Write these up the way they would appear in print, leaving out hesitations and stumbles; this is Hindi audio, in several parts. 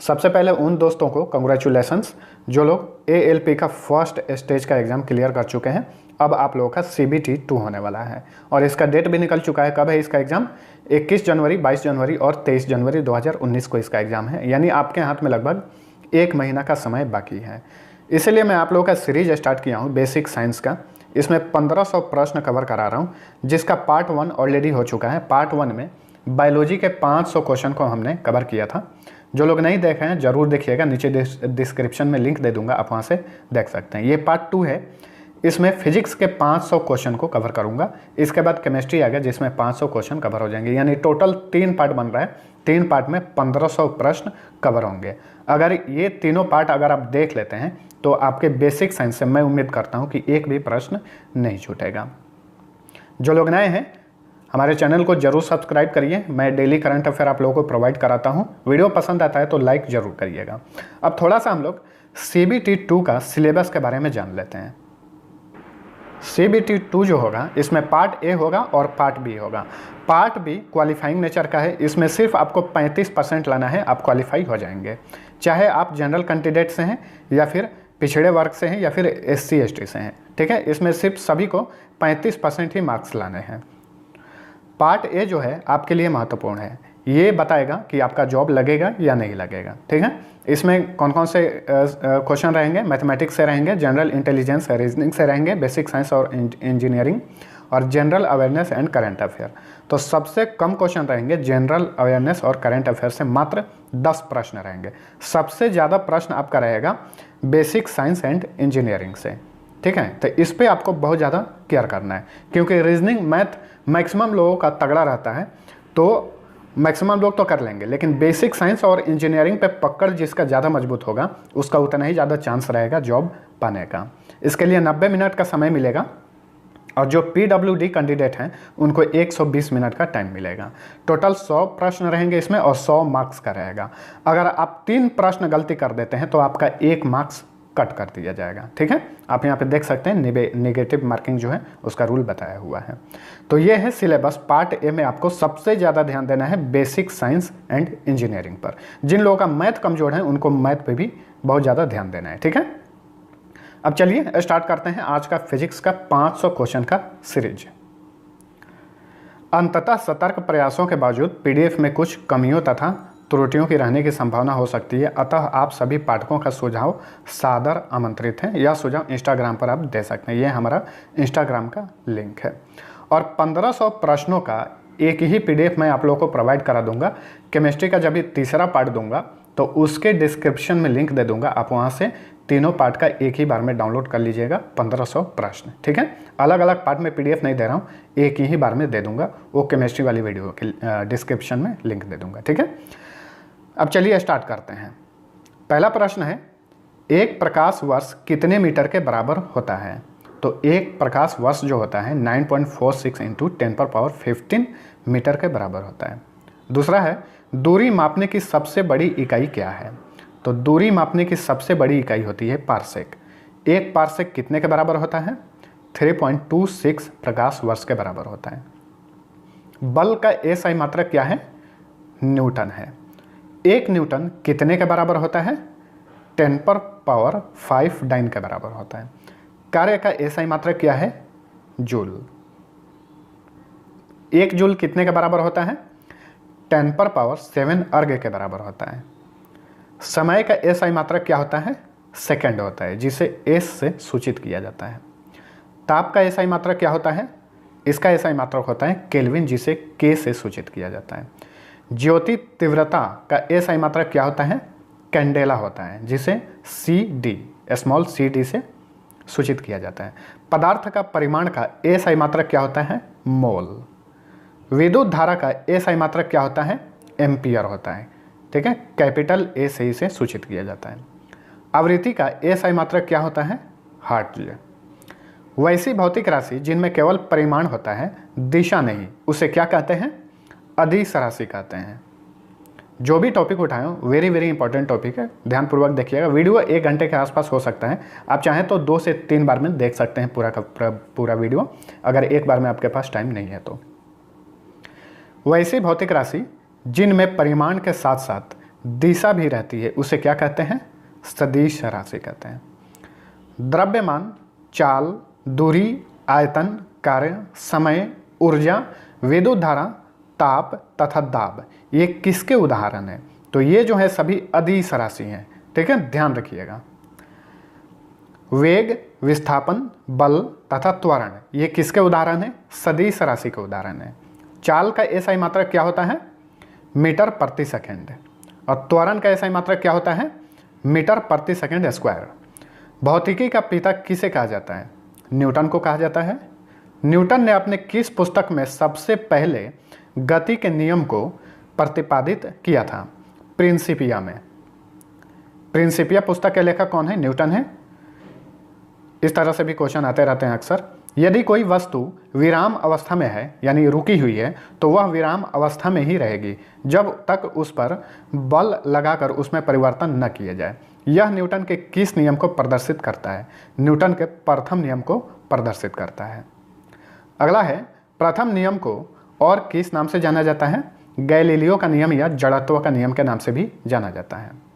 सबसे पहले उन दोस्तों को कंग्रेचुलेसन्स जो लोग ALP का फर्स्ट स्टेज का एग्ज़ाम क्लियर कर चुके हैं। अब आप लोगों का CBT 2 होने वाला है और इसका डेट भी निकल चुका है। कब है इसका एग्ज़ाम? 21 जनवरी, 22 जनवरी और 23 जनवरी 2019 को इसका एग्ज़ाम है। यानी आपके हाथ में लगभग 1 महीना का समय बाकी है। इसलिए मैं आप लोगों का सीरीज स्टार्ट किया हूँ बेसिक साइंस का। इसमें 1500 प्रश्न कवर करा रहा हूँ, जिसका पार्ट 1 ऑलरेडी हो चुका है। पार्ट 1 में बायोलॉजी के 500 क्वेश्चन को हमने कवर किया था। जो लोग नहीं देखे हैं ज़रूर देखिएगा, नीचे डिस्क्रिप्शन में लिंक दे दूंगा, आप वहाँ से देख सकते हैं। ये पार्ट 2 है, इसमें फिजिक्स के 500 क्वेश्चन को कवर करूंगा। इसके बाद केमिस्ट्री आ गया जिसमें 500 क्वेश्चन कवर हो जाएंगे। यानी टोटल 3 पार्ट बन रहा है। 3 पार्ट में 1500 प्रश्न कवर होंगे। अगर ये तीनों पार्ट अगर आप देख लेते हैं तो आपके बेसिक साइंस से मैं उम्मीद करता हूँ कि एक भी प्रश्न नहीं छूटेगा। जो लोग नए हैं हमारे चैनल को जरूर सब्सक्राइब करिए। मैं डेली करंट अफेयर आप लोगों को प्रोवाइड कराता हूँ। वीडियो पसंद आता है तो लाइक जरूर करिएगा। अब थोड़ा सा हम लोग CBT 2 का सिलेबस के बारे में जान लेते हैं। CBT 2 जो होगा इसमें पार्ट A होगा और पार्ट B होगा। पार्ट B क्वालिफाइंग नेचर का है। इसमें सिर्फ आपको 35% लाना है, आप क्वालिफाई हो जाएंगे। चाहे आप जनरल कैंडिडेट से हैं या फिर पिछड़े वर्ग से हैं या फिर SC ST से हैं, ठीक है। इसमें सिर्फ सभी को 35% ही मार्क्स लाने हैं। पार्ट A जो है आपके लिए महत्वपूर्ण है। ये बताएगा कि आपका जॉब लगेगा या नहीं लगेगा, ठीक है। इसमें कौन कौन से क्वेश्चन रहेंगे? मैथमेटिक्स से रहेंगे, जनरल इंटेलिजेंस रीजनिंग से रहेंगे, बेसिक साइंस और इंजीनियरिंग और general awareness and current affair. तो सबसे कम क्वेश्चन रहेंगे जनरल अवेयरनेस और करंट अफेयर से, मात्र 10 प्रश्न रहेंगे। सबसे ज़्यादा प्रश्न आपका रहेगा बेसिक साइंस एंड इंजीनियरिंग से, ठीक है। तो इस पर आपको बहुत ज़्यादा केयर करना है क्योंकि रीजनिंग मैथ मैक्सिमम लोगों का तगड़ा रहता है, तो मैक्सिमम लोग तो कर लेंगे, लेकिन बेसिक साइंस और इंजीनियरिंग पे पकड़ जिसका ज़्यादा मजबूत होगा उसका उतना ही ज़्यादा चांस रहेगा जॉब पाने का। इसके लिए 90 मिनट का समय मिलेगा और जो PWD कैंडिडेट हैं उनको 120 मिनट का टाइम मिलेगा। टोटल 100 प्रश्न रहेंगे इसमें और 100 मार्क्स का रहेगा। अगर आप 3 प्रश्न गलती कर देते हैं तो आपका 1 मार्क्स कट कर दिया जाएगा, ठीक है। आप यहाँ पे देख सकते हैं नेगेटिव मार्किंग जो है उसका रूल बताया हुआ है। तो ये है सिलेबस। पार्ट A में आपको सबसे ज़्यादा ध्यान देना है बेसिक साइंस एंड इंजीनियरिंग पर। जिन लोगों का मैथ कमज़ोर है उनको मैथ पे भी बहुत ज़्यादा ध्यान देना है, ठीक है। अब चलिए स्टार्ट करते हैं आज का फिजिक्स का 500 क्वेश्चन का सीरीज। अंततः सतर्क प्रयासों के बावजूद PDF में कुछ कमियों तथा त्रुटियों की रहने की संभावना हो सकती है, अतः आप सभी पाठकों का सुझाव सादर आमंत्रित है। यह सुझाव इंस्टाग्राम पर आप दे सकते हैं। यह हमारा इंस्टाग्राम का लिंक है और 1500 प्रश्नों का एक ही PDF मैं आप लोगों को प्रोवाइड करा दूंगा। केमिस्ट्री का जब भी तीसरा पार्ट दूंगा तो उसके डिस्क्रिप्शन में लिंक दे दूंगा, आप वहाँ से तीनों पार्ट का एक ही बार में डाउनलोड कर लीजिएगा। 1500 प्रश्न, ठीक है। अलग अलग पार्ट में PDF नहीं दे रहा हूँ, एक ही बार में दे दूंगा। वो केमिस्ट्री वाली वीडियो के डिस्क्रिप्शन में लिंक दे दूंगा, ठीक है। अब चलिए स्टार्ट करते हैं। पहला प्रश्न है, एक प्रकाश वर्ष कितने मीटर के बराबर होता है? तो एक प्रकाश वर्ष जो होता है 9.46 इंटू 10⁻15 मीटर के बराबर होता है। दूसरा है, दूरी मापने की सबसे बड़ी इकाई क्या है? तो दूरी मापने की सबसे बड़ी इकाई होती है पारसेक। एक पारसेक कितने के बराबर होता है? 3.26 प्रकाश वर्ष के बराबर होता है। बल का SI मात्रक क्या है? न्यूटन है। 1 न्यूटन कितने के बराबर होता है? 10⁻5 डाइन के बराबर होता है। कार्य का SI मात्रक क्या है? जूल। 1 जूल कितने के बराबर होता है? 10⁻7 अर्ग के बराबर होता है। समय का SI मात्रक क्या होता है? सेकंड होता है, जिसे S से सूचित किया जाता है। ताप का SI मात्रक क्या होता है? इसका SI मात्रक होता है केल्विन, जिसे K से सूचित किया जाता है। ज्योति तीव्रता का SI मात्रक क्या होता है? कैंडेला होता है, जिसे CD स्मॉल CD से सूचित किया जाता है। पदार्थ का परिमाण का SI मात्रक क्या होता है? मोल। विद्युत धारा का SI मात्रक क्या होता है? एम्पियर होता है, ठीक है। कैपिटल A से इसे सूचित किया जाता है। आवृत्ति का SI मात्रक क्या होता है? हर्ट्ज। वैसी भौतिक राशि जिनमें केवल परिमाण होता है, दिशा नहीं, उसे क्या कहते हैं? अदिश राशि कहते हैं। जो भी टॉपिक उठाए हो वेरी वेरी इंपॉर्टेंट टॉपिक है, ध्यानपूर्वक देखिएगा। वीडियो 1 घंटे के आसपास हो सकता है, आप चाहें तो 2 से 3 बार में देख सकते हैं पूरा का पूरा वीडियो, अगर एक बार में आपके पास टाइम नहीं है तो। वैसी भौतिक राशि जिनमें परिमाण के साथ साथ दिशा भी रहती है उसे क्या कहते हैं? सदिश राशि कहते हैं। द्रव्यमान, चाल, दूरी, आयतन, कार्य, समय, ऊर्जा, विद्युत धारा, ताप तथा दाब, ये किसके उदाहरण हैं? तो ये जो है सभी अदिश राशि हैं। ठीक है, ध्यान रखिएगा। वेग, विस्थापन, बल तथा त्वरण, ये किसके उदाहरण हैं? सदिश राशि के उदाहरण हैं। चाल का एसआई मात्रक क्या होता है? मीटर प्रति सेकंड। और त्वरण का एसआई मात्रक क्या होता है? मीटर प्रति सेकंड स्क्वायर। भौतिकी का पिता किसे कहा जाता है? न्यूटन को कहा जाता है। न्यूटन ने अपने किस पुस्तक में सबसे पहले गति के नियम को प्रतिपादित किया था? प्रिंसिपिया में। प्रिंसिपिया पुस्तक के लेखक कौन है? न्यूटन है। इस तरह से भी क्वेश्चन आते रहते हैं अक्सर। यदि कोई वस्तु विराम अवस्था में है यानी रुकी हुई है तो वह विराम अवस्था में ही रहेगी जब तक उस पर बल लगाकर उसमें परिवर्तन न किया जाए। यह न्यूटन के किस नियम को प्रदर्शित करता है? न्यूटन के प्रथम नियम को प्रदर्शित करता है। अगला है, प्रथम नियम को और किस नाम से जाना जाता है? गैलीलियो का नियम या जड़त्व का नियम के नाम से भी जाना जाता है।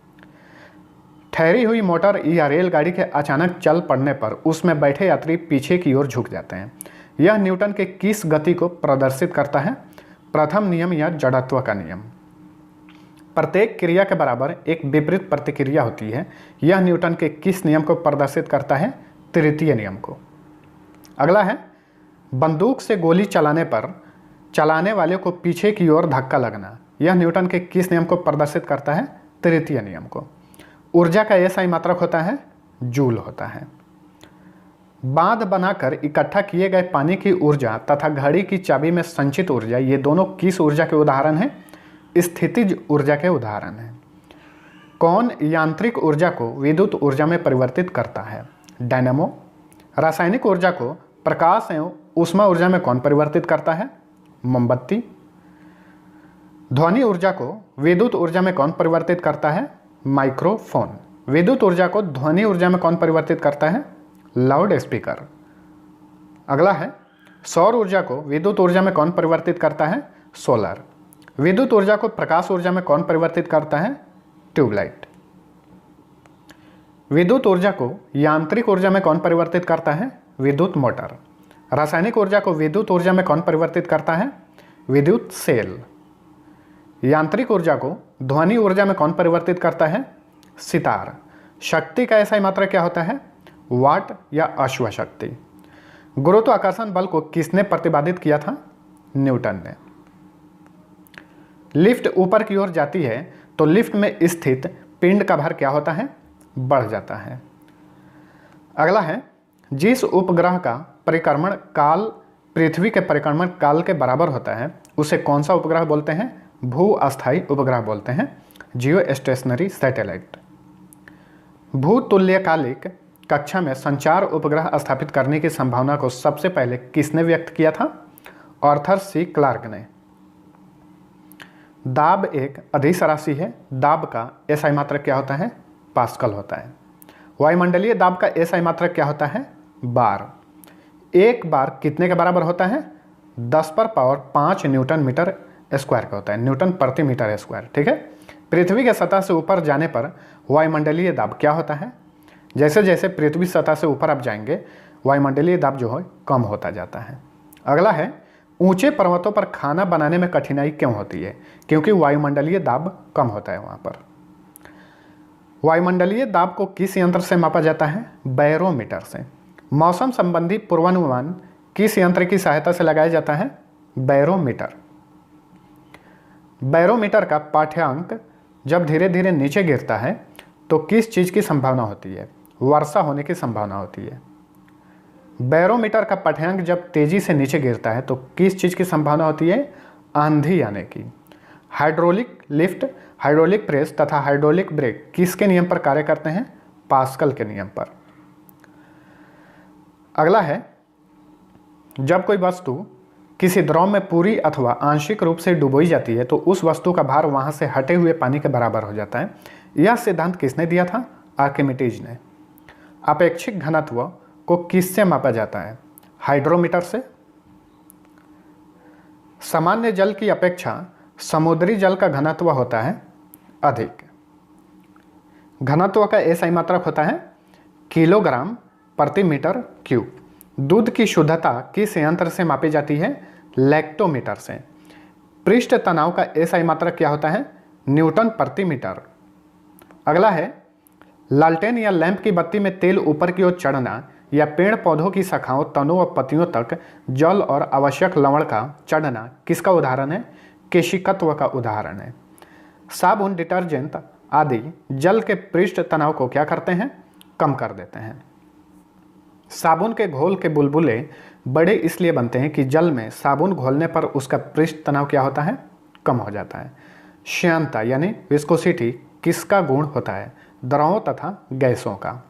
ठहरी हुई मोटर या रेलगाड़ी के अचानक चल पड़ने पर उसमें बैठे यात्री पीछे की ओर झुक जाते हैं। यह न्यूटन के किस गति को प्रदर्शित करता है? प्रथम नियम या जड़त्व का नियम। प्रत्येक क्रिया के बराबर एक विपरीत प्रतिक्रिया होती है। यह न्यूटन के किस नियम को प्रदर्शित करता है? तृतीय नियम को। अगला है, बंदूक से गोली चलाने पर चलाने वाले को पीछे की ओर धक्का लगना। यह न्यूटन के किस नियम को प्रदर्शित करता है? तृतीय नियम को। ऊर्जा का एसआई मात्रक होता है? जूल होता है। बांध बनाकर इकट्ठा किए गए पानी की ऊर्जा तथा घड़ी की चाबी में संचित ऊर्जा, ये दोनों किस ऊर्जा के उदाहरण हैं? स्थितिज ऊर्जा के उदाहरण हैं। कौन यांत्रिक ऊर्जा को विद्युत ऊर्जा में परिवर्तित करता है? डायनामो। रासायनिक ऊर्जा को प्रकाश एवं ऊष्मा ऊर्जा में कौन परिवर्तित करता है? मोमबत्ती। ध्वनि ऊर्जा को विद्युत ऊर्जा में कौन परिवर्तित करता है? माइक्रोफोन। विद्युत ऊर्जा को ध्वनि ऊर्जा में कौन परिवर्तित करता है? Loud speaker. अगला है, सौर ऊर्जा को विद्युत ऊर्जा में कौन परिवर्तित करता है? सोलर। विद्युत ऊर्जा को प्रकाश ऊर्जा में कौन परिवर्तित करता है? ट्यूबलाइट। विद्युत ऊर्जा को यांत्रिक ऊर्जा में कौन परिवर्तित करता है? विद्युत मोटर। रासायनिक ऊर्जा को विद्युत ऊर्जा में कौन परिवर्तित करता है? विद्युत सेल। यांत्रिक ऊर्जा को ध्वनि ऊर्जा में कौन परिवर्तित करता है? सितार। शक्ति का एसआई मात्रक क्या होता है? वाट या अश्व शक्ति। गुरुत्वाकर्षण बल को किसने प्रतिपादित किया था? न्यूटन ने। लिफ्ट ऊपर की ओर जाती है तो लिफ्ट में स्थित पिंड का भार क्या होता है? बढ़ जाता है। अगला है, जिस उपग्रह का परिक्रमण काल पृथ्वी के परिक्रमण काल के बराबर होता है उसे कौन सा उपग्रह बोलते हैं? भू अस्थायी उपग्रह बोलते हैं, जियो स्टेशनरी सैटेलाइट। भूतुल्यकालिक कक्षा में संचार उपग्रह स्थापित करने की संभावना को सबसे पहले किसने व्यक्त किया था? आर्थर सी क्लार्क ने। दाब एक अदिश राशि है। दाब का एसआई मात्रक क्या होता है? पास्कल होता है। वायुमंडलीय दाब का एसआई मात्रक क्या होता है? बार। एक बार कितने के बराबर होता है? 10⁵ न्यूटन मीटर स्क्वायर का होता है, न्यूटन प्रति मीटर स्क्वायर। ठीक है। पृथ्वी के सतह से ऊपर जाने पर वायुमंडलीय दाब क्या होता है? जैसे जैसे पृथ्वी सतह से ऊपर आप जाएंगे वायुमंडलीय दाब जो है कम होता जाता है। अगला है, ऊंचे पर्वतों पर खाना बनाने में कठिनाई क्यों होती है? क्योंकि वायुमंडलीय दाब कम होता है वहाँ पर। वायुमंडलीय दाब को किस यंत्र से मापा जाता है? बैरोमीटर से। मौसम संबंधी पूर्वानुमान किस यंत्र की सहायता से लगाया जाता है? बैरोमीटर। बैरोमीटर का पाठ्यांक जब धीरे धीरे नीचे गिरता है तो किस चीज़ की संभावना होती है? वर्षा होने की संभावना होती है। बैरोमीटर का पाठ्यांक जब तेजी से नीचे गिरता है तो किस चीज़ की संभावना होती है? आंधी आने की। हाइड्रोलिक लिफ्ट, हाइड्रोलिक प्रेस तथा हाइड्रोलिक ब्रेक किसके नियम पर कार्य करते हैं? पास्कल के नियम पर। अगला है, जब कोई वस्तु किसी द्रव में पूरी अथवा आंशिक रूप से डुबोई जाती है तो उस वस्तु का भार वहां से हटे हुए पानी के बराबर हो जाता है। यह सिद्धांत किसने दिया था? आर्किमिडीज ने। अपेक्षिक घनत्व को किससे मापा जाता है? हाइड्रोमीटर से। सामान्य जल की अपेक्षा समुद्री जल का घनत्व होता है अधिक। घनत्व का एसआई मात्रक होता है किलोग्राम प्रति मीटर क्यूब। दूध की शुद्धता किस यंत्र से मापी जाती है? लैक्टोमीटर से। पृष्ठ तनाव का एसआई मात्रक क्या होता है? न्यूटन प्रति मीटर। अगला है लालटेन या लैंप की बत्ती में तेल ऊपर की ओर चढ़ना या पेड़ पौधों की शाखाओं, तनों व पत्तियों तक जल और आवश्यक लवण का चढ़ना किसका उदाहरण है? केशिकत्व का उदाहरण है। साबुन, डिटर्जेंट आदि जल के पृष्ठ तनाव को क्या करते हैं? कम कर देते हैं। साबुन के घोल के बुलबुले बड़े इसलिए बनते हैं कि जल में साबुन घोलने पर उसका पृष्ठ तनाव क्या होता है? कम हो जाता है। श्यानता यानी विस्कोसिटी किसका गुण होता है? द्रवों तथा गैसों का।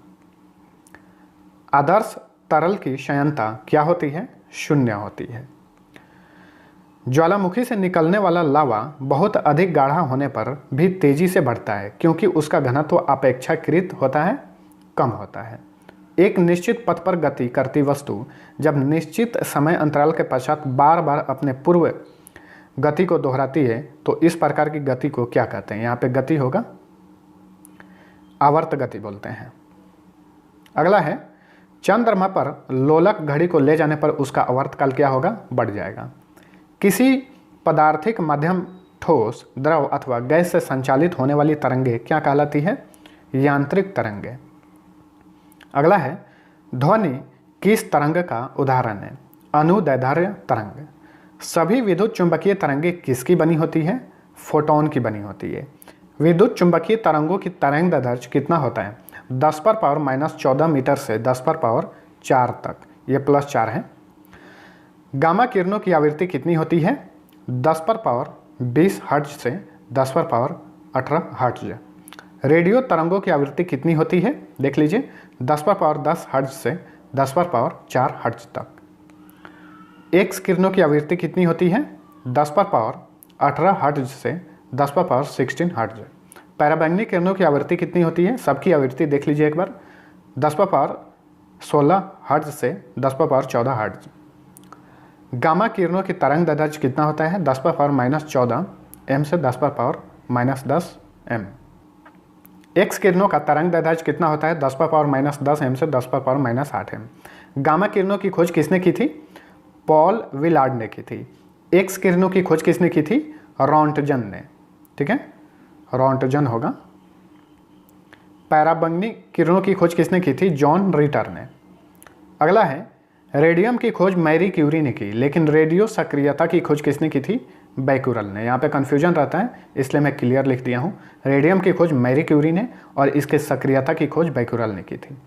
आदर्श तरल की श्यानता क्या होती है? शून्य होती है। ज्वालामुखी से निकलने वाला लावा बहुत अधिक गाढ़ा होने पर भी तेजी से बढ़ता है क्योंकि उसका घनत्व अपेक्षाकृत होता है कम होता है। एक निश्चित पथ पर गति करती वस्तु जब निश्चित समय अंतराल के पश्चात बार बार अपने पूर्व गति को दोहराती है तो इस प्रकार की गति को क्या कहते हैं? यहाँ पे गति होगा आवर्त गति बोलते हैं। अगला है चंद्रमा पर लोलक घड़ी को ले जाने पर उसका आवर्तकाल क्या होगा? बढ़ जाएगा। किसी पदार्थिक माध्यम, ठोस, द्रव अथवा गैस से संचालित होने वाली तरंगे क्या कहलाती है? यांत्रिक तरंगे। अगला है ध्वनि किस तरंग का उदाहरण है? अनुदैर्ध्य तरंग। सभी विद्युत चुंबकीय तरंगे किसकी बनी होती है? फोटोन की बनी होती है। विद्युत चुंबकीय तरंगों की तरंग दैर्ध्य कितना होता है? 10⁻⁻14 मीटर से 10⁻4 तक, ये +4 है। गामा किरणों की आवृत्ति कितनी होती है? 10⁻20 हर्ट्ज से 10⁻18 हर्ट्ज। रेडियो तरंगों की आवृत्ति कितनी होती है? देख लीजिए 10⁻10 हर्ट्ज से 10⁻4 हर्ट्ज तक। एक्स किरणों की आवृत्ति कितनी होती है? 10⁻18 हर्ट्ज से 10⁻16 हर्ट्ज। पैराबैंगनी किरणों की आवृत्ति कितनी होती है? सबकी आवृत्ति देख लीजिए एक बार, 10⁻16 हर्ट्ज से 10⁻14 हर्ट्ज। गामा किरणों की तरंग दैर्ध्य कितना होता है? 10⁻−14 एम से 10⁻−10 एम। एक्स किरणों का तरंग दैर्ध्य कितना होता है? 10⁻−10 एम से 10⁻−8 एम। गामा किरणों की खोज किसने की थी? पॉल विलार्ड ने की थी। एक्स किरणों की खोज किसने की थी? रॉन्टजन ने। ठीक है, रॉन्टजन होगा। पैराबैंगनी किरणों की खोज किसने की थी? जॉन रिटर ने। अगला है रेडियम की खोज मैरी क्यूरी ने की, लेकिन रेडियो सक्रियता की खोज किसने की थी? बैकुरल ने। यहाँ पे कन्फ्यूजन रहता है इसलिए मैं क्लियर लिख दिया हूँ। रेडियम की खोज मैरी क्यूरी ने और इसके सक्रियता की खोज बैकुरल ने की थी।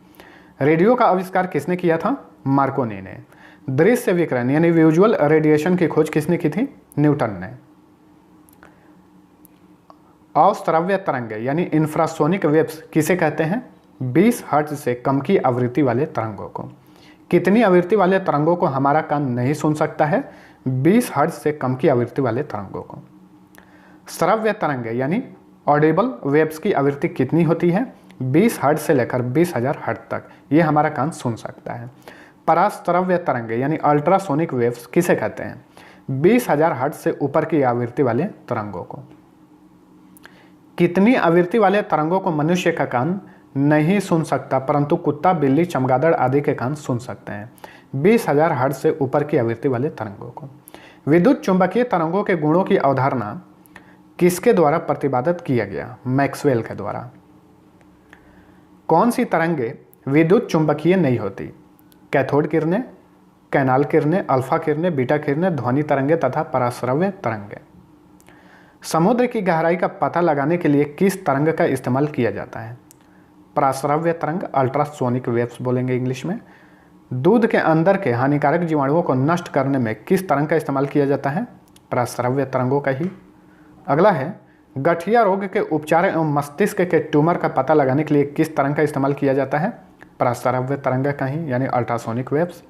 रेडियो का आविष्कार किसने किया था? मार्कोनी ने। दृश्य विकिरण यानी विजुअल रेडिएशन की खोज किसने की थी? न्यूटन ने। अश्रव्य तरंगे यानी इंफ्रासोनिक वेव्स किसे कहते हैं? 20 हर्ट्ज से कम की आवृत्ति वाले तरंगों को। कितनी आवृत्ति वाले तरंगों को हमारा कान नहीं सुन सकता है? 20 हर्ट्ज से कम की आवृत्ति वाले तरंगों को। श्रव्य तरंगे यानी ऑडिबल वेव्स की आवृत्ति कितनी होती है? 20 हर्ट्ज से लेकर 20,000 हर्ट्ज तक, ये हमारा कान सुन सकता है। पराश्रव्य तरंगे यानी अल्ट्रासोनिक वेव्स किसे कहते हैं? 20,000 हर्ट्ज से ऊपर की आवृत्ति वाले तरंगों को। कितनी आवृत्ति वाले तरंगों को मनुष्य का कान नहीं सुन सकता परंतु कुत्ता, बिल्ली, चमगादड़ आदि के कान सुन सकते हैं? 20,000 हर्ट्ज से ऊपर की आवृत्ति वाले तरंगों को। विद्युत चुंबकीय तरंगों के गुणों की अवधारणा किसके द्वारा प्रतिपादित किया गया? मैक्सवेल के द्वारा। कौन सी तरंगे विद्युत चुंबकीय नहीं होती? कैथोड किरणें, कैनाल किरणें, अल्फा किरणें, बीटा किरणें, ध्वनि तरंगे तथा पराश्रव्य तरंगे। समुद्र की गहराई का पता लगाने के लिए किस तरंग का इस्तेमाल किया जाता है? पराश्रव्य तरंग, अल्ट्रासोनिक वेव्स बोलेंगे इंग्लिश में। दूध के अंदर के हानिकारक जीवाणुओं को नष्ट करने में किस तरंग का इस्तेमाल किया जाता है? पराश्रव्य तरंगों का ही। अगला है गठिया रोग के उपचार एवं मस्तिष्क के ट्यूमर का पता लगाने के लिए किस तरंग का इस्तेमाल किया जाता है? पराश्रव्य तरंग का ही यानी अल्ट्रासोनिक वेव्स।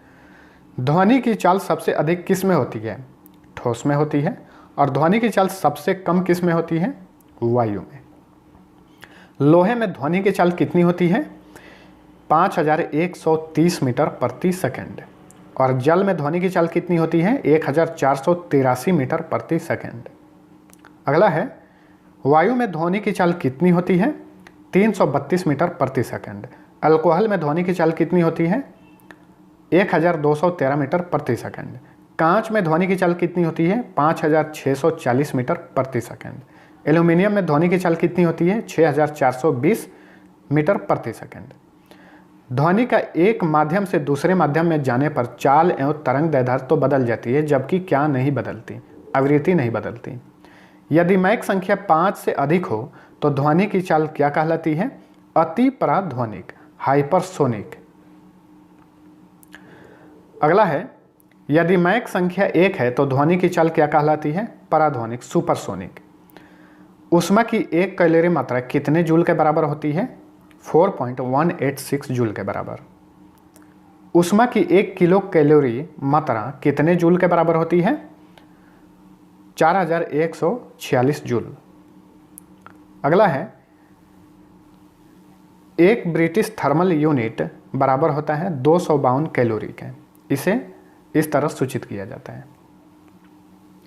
ध्वनि की चाल सबसे अधिक किस में होती है? ठोस में होती है। और ध्वनि की चाल सबसे कम किस में होती है? वायु में। लोहे में ध्वनि की चाल कितनी होती है? 5130 मीटर प्रति सेकंड। और जल में ध्वनि की चाल कितनी होती है? 1483 मीटर प्रति सेकंड। अगला है वायु में ध्वनि की चाल कितनी होती है? 332 मीटर प्रति सेकंड। अल्कोहल में ध्वनि की चाल कितनी होती है? 1213 मीटर प्रति सेकंड। कांच में ध्वनि की चाल कितनी होती है? 5640 मीटर प्रति सेकंड। एल्यूमिनियम में ध्वनि की चाल कितनी होती है? 6420 मीटर प्रति सेकंड। ध्वनि का एक माध्यम से दूसरे माध्यम में जाने पर चाल एवं तरंग दैर्ध्य तो बदल जाती है, जबकि क्या नहीं बदलती? आवृत्ति नहीं बदलती। यदि मैक संख्या 5 से अधिक हो तो ध्वनि की चाल क्या कहलाती है? अति पराध्वनिक, हाइपरसोनिक। अगला है, यदि मैक संख्या 1 है तो ध्वनि की चाल क्या कहलाती है? पराध्वनिक, सुपरसोनिक। ऊष्मा की 1 कैलोरी मात्रा कितने जूल के बराबर होती है? 4.186 जूल के बराबर। ऊष्मा की 1 किलो कैलोरी मात्रा कितने जूल के बराबर होती है? 4146 जूल। अगला है, एक ब्रिटिश थर्मल यूनिट बराबर होता है 252 कैलोरी के। इसे इस तरह सूचित किया जाता है।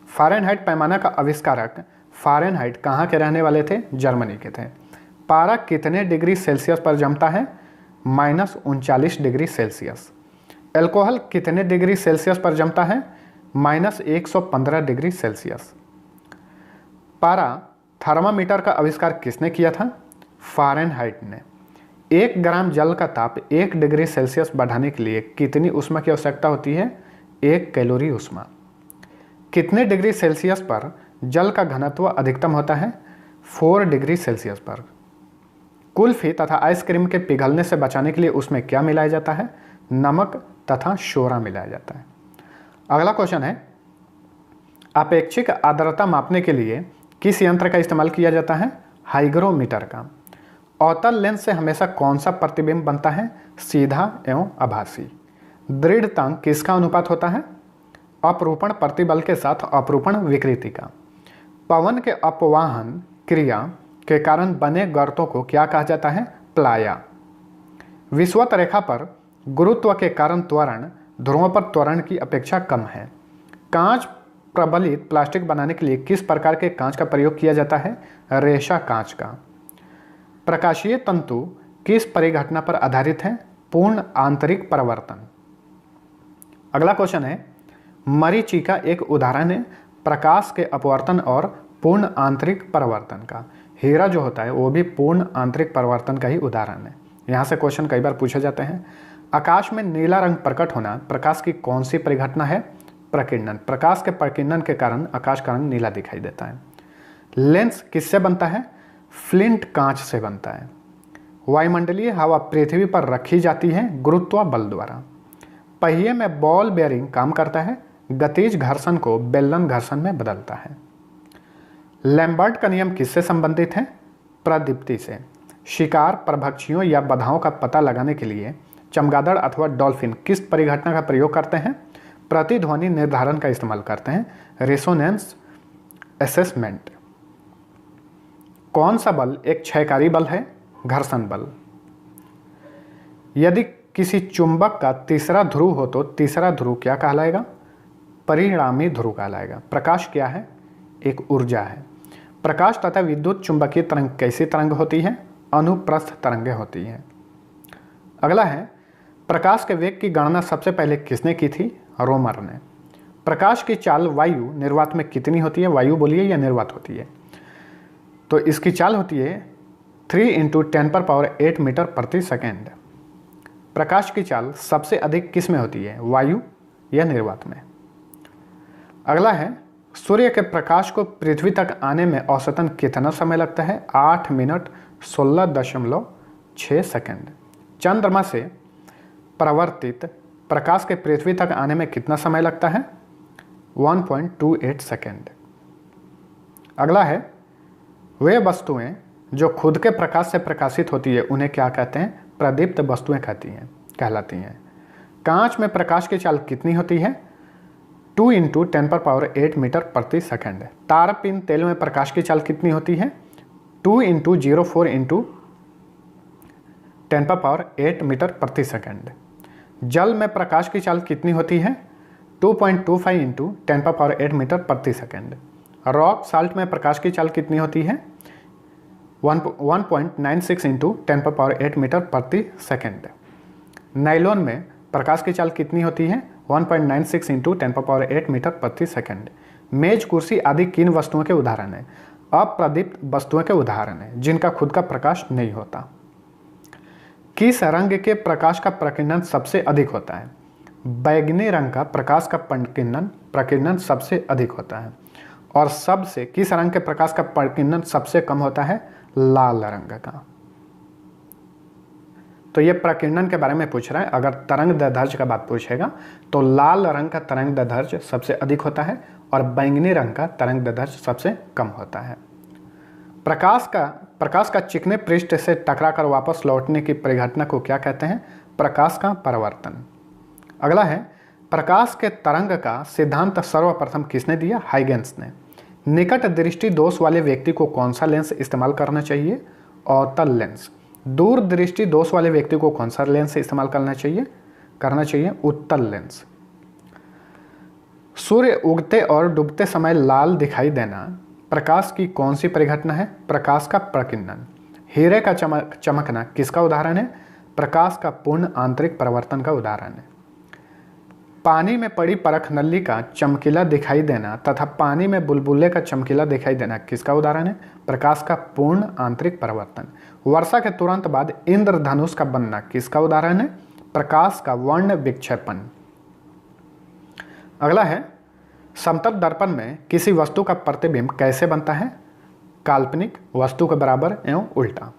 फ़ारेनहाइट पैमाना का आविष्कारक फ़ारेनहाइट कहाँ के रहने वाले थे? जर्मनी के थे। पारा कितने डिग्री सेल्सियस पर जमता है? -39 डिग्री सेल्सियस। अल्कोहल कितने डिग्री सेल्सियस पर जमता है? -115 डिग्री सेल्सियस। पारा थर्मामीटर का आविष्कार किसने किया था? फ़ारेनहाइट ने। 1 ग्राम जल का ताप 1 डिग्री सेल्सियस बढ़ाने के लिए कितनी ऊष्मा की आवश्यकता होती है? 1 कैलोरी ऊष्मा। कितने डिग्री सेल्सियस पर जल का घनत्व अधिकतम होता है? 4 डिग्री सेल्सियस पर। कुल्फी तथा आइसक्रीम के पिघलने से बचाने के लिए उसमें क्या मिलाया जाता है? नमक तथा सोडा मिलाया जाता है। अगला क्वेश्चन है, अपेक्षिक आर्द्रता मापने के लिए किस यंत्र का इस्तेमाल किया जाता है? हाइग्रोमीटर का। अवतल लेंस से हमेशा कौन सा प्रतिबिंब बनता है? सीधा एवं आभासी। दृढ़तांक किसका अनुपात होता है? अपरूपण प्रतिबल के साथ अपरूपण विकृति का। पवन के अपवाहन क्रिया के कारण बने गर्तों को क्या कहा जाता है? प्लाया। विषुवत रेखा पर गुरुत्व के कारण त्वरण ध्रुवों पर त्वरण की अपेक्षा कम है। कांच प्रबलित प्लास्टिक बनाने के लिए किस प्रकार के कांच का प्रयोग किया जाता है? रेशा कांच का। प्रकाशीय तंतु किस परिघटना पर आधारित है? पूर्ण आंतरिक परावर्तन। अगला क्वेश्चन है, मरीचिका एक उदाहरण है प्रकाश के अपवर्तन और पूर्ण आंतरिक परावर्तन का। हीरा जो होता है वो भी पूर्ण आंतरिक परावर्तन का ही उदाहरण है। यहाँ से क्वेश्चन कई बार पूछे जाते हैं। आकाश में नीला रंग प्रकट होना प्रकाश की कौन सी परिघटना है? प्रकीर्णन। प्रकाश के प्रकीर्णन के कारण आकाश का रंग नीला दिखाई देता है। लेंस किससे बनता है? फ्लिंट कांच से बनता है। वायुमंडलीय हवा पृथ्वी पर रखी जाती है गुरुत्व बल द्वारा। पहिए में बॉल बेयरिंग काम करता है, गतिज घर्षण को बेलन घर्षण में बदलता है। लैम्बर्ट का नियम किससे संबंधित है? प्रदीप्ति से। शिकार, परभक्षियों या बधाओं का पता लगाने के लिए चमगादड़ अथवा डॉल्फिन किस परिघटना का प्रयोग करते हैं? प्रतिध्वनि निर्धारण का इस्तेमाल करते हैं, रेसोनेंस असेसमेंट। कौन सा बल एक क्षयकारी बल है? घर्षण बल। यदि किसी चुंबक का तीसरा ध्रुव हो तो तीसरा ध्रुव क्या कहलाएगा? परिणामी ध्रुव कहलाएगा। प्रकाश क्या है? एक ऊर्जा है। प्रकाश तथा विद्युत चुंबकीय तरंग कैसी तरंग होती है? अनुप्रस्थ तरंगें होती हैं। अगला है, प्रकाश के वेग की गणना सबसे पहले किसने की थी? रोमर ने। प्रकाश की चाल वायु निर्वात में कितनी होती है? वायु बोलिए या निर्वात होती है? तो इसकी चाल होती है 3 × 10⁸ मीटर प्रति सेकेंड। प्रकाश की चाल सबसे अधिक किस में होती है? वायु या निर्वात में? अगला है, सूर्य के प्रकाश को पृथ्वी तक आने में औसतन कितना समय लगता है? 8 मिनट 16.6 सेकंड। चंद्रमा से परावर्तित प्रकाश के पृथ्वी तक आने में कितना समय लगता है? 1.28 सेकंड। अगला है, वे वस्तुएं जो खुद के प्रकाश से प्रकाशित होती है उन्हें क्या कहते हैं? प्रदीप्त वस्तुएं कहलाती हैं। कांच में प्रकाश की चाल कितनी होती है? 2 × 10⁸ मीटर प्रति सेकंड। तारपीन तेल में प्रकाश की चाल कितनी होती है? 2 × 04 × 10⁸ मीटर प्रति सेकंड। जल में प्रकाश की चाल कितनी होती है? 2.25 × 10⁸ मीटर प्रति सेकंड। रॉक साल्ट में प्रकाश की चाल कितनी होती है? 1.96 इंटू 10⁸ मीटर प्रति सेकेंड। नाइलॉन में प्रकाश की चाल कितनी होती है? 1.96 इंटू 10⁸ मीटर प्रति सेकेंड। मेज, कुर्सी आदि किन वस्तुओं के उदाहरण हैं? अप्रदीप्त वस्तुओं के उदाहरण हैं जिनका खुद का प्रकाश नहीं होता। किस रंग के प्रकाश का प्रकीर्णन सबसे अधिक होता है? बैगनी रंग का प्रकाश का प्रकीर्णन सबसे अधिक होता है। और सबसे किस रंग के प्रकाश का प्रकीर्णन सबसे कम होता है? लाल रंग का। तो ये प्रकीर्णन के बारे में पूछ रहा है। अगर तरंग दैर्ध्य का बात पूछेगा तो लाल रंग का तरंग दैर्ध्य सबसे अधिक होता है और बैंगनी रंग का तरंग दैर्ध्य सबसे कम होता है। प्रकाश का चिकने पृष्ठ से टकराकर वापस लौटने की परिघटना को क्या कहते हैं? प्रकाश का परावर्तन। अगला है, प्रकाश के तरंग का सिद्धांत सर्वप्रथम किसने दिया? हाइगेंस ने। निकट दृष्टि दोष वाले व्यक्ति को कौन सा लेंस इस्तेमाल करना चाहिए? अवतल लेंस। दूर दृष्टि दोष वाले व्यक्ति को कौन सा लेंस इस्तेमाल करना चाहिए? उत्तल लेंस। सूर्य उगते और डूबते समय लाल दिखाई देना प्रकाश की कौन सी परिघटना है? प्रकाश का प्रकीर्णन। हीरे का चमकना किसका उदाहरण है? प्रकाश का पूर्ण आंतरिक परावर्तन का उदाहरण है। पानी में पड़ी परख नली का चमकीला दिखाई देना तथा पानी में बुलबुले का चमकीला दिखाई देना किसका उदाहरण है? प्रकाश का पूर्ण आंतरिक परावर्तन। वर्षा के तुरंत बाद इंद्रधनुष का बनना किसका उदाहरण है? प्रकाश का वर्ण विक्षेपण। अगला है, समतल दर्पण में किसी वस्तु का प्रतिबिंब कैसे बनता है? काल्पनिक, वस्तु के बराबर एवं उल्टा।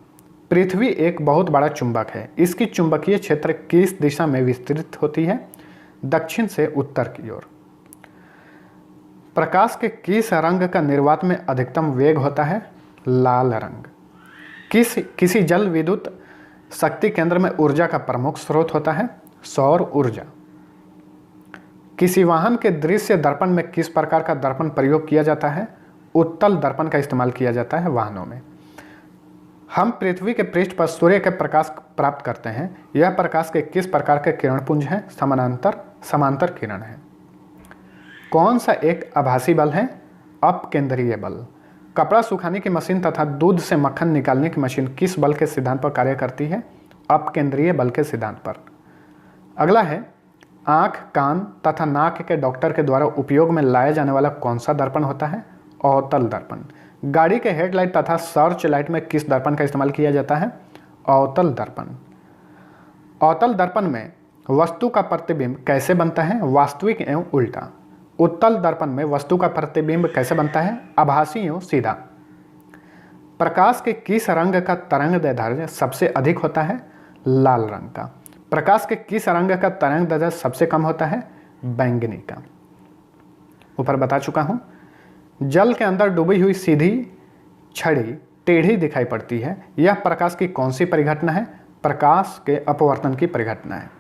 पृथ्वी एक बहुत बड़ा चुंबक है। इसकी चुंबकीय क्षेत्र किस दिशा में विस्तृत होती है? दक्षिण से उत्तर की ओर। प्रकाश के किस रंग का निर्वात में अधिकतम वेग होता है? लाल रंग। किसी जल विद्युत शक्ति केंद्र में ऊर्जा का प्रमुख स्रोत होता है? सौर ऊर्जा। किसी वाहन के दृश्य दर्पण में किस प्रकार का दर्पण प्रयोग किया जाता है? उत्तल दर्पण का इस्तेमाल किया जाता है वाहनों में। हम पृथ्वी के पृष्ठ पर सूर्य के प्रकाश प्राप्त करते हैं। यह प्रकाश के किस प्रकार के किरणपुंज हैं? समांतर किरण है। कौन सा एक आभासी बल है? अपकेंद्रीय बल। कपड़ा सुखाने की मशीन तथा दूध से मक्खन निकालने की मशीन किस बल के सिद्धांत पर कार्य करती है? अपकेंद्रीय बल के सिद्धांत पर। अगला है, आँख, कान तथा नाक के डॉक्टर के द्वारा उपयोग में लाया जाने वाला कौन सा दर्पण होता है? अवतल दर्पण। गाड़ी के हेडलाइट तथा सर्च लाइट में किस दर्पण का इस्तेमाल किया जाता है? अवतल दर्पण। अवतल दर्पण में वस्तु का प्रतिबिंब कैसे बनता है? वास्तविक एवं उल्टा। उत्तल दर्पण में वस्तु का प्रतिबिंब कैसे बनता है? आभासी एवं सीधा। प्रकाश के किस रंग का तरंग दैर्ध्य सबसे अधिक होता है? लाल रंग का। प्रकाश के किस रंग का तरंग दैर्ध्य सबसे कम होता है? बैंगनी का। ऊपर बता चुका हूं। जल के अंदर डूबी हुई सीधी छड़ी टेढ़ी दिखाई पड़ती है। यह प्रकाश की कौन सी परिघटना है? प्रकाश के अपवर्तन की परिघटना है।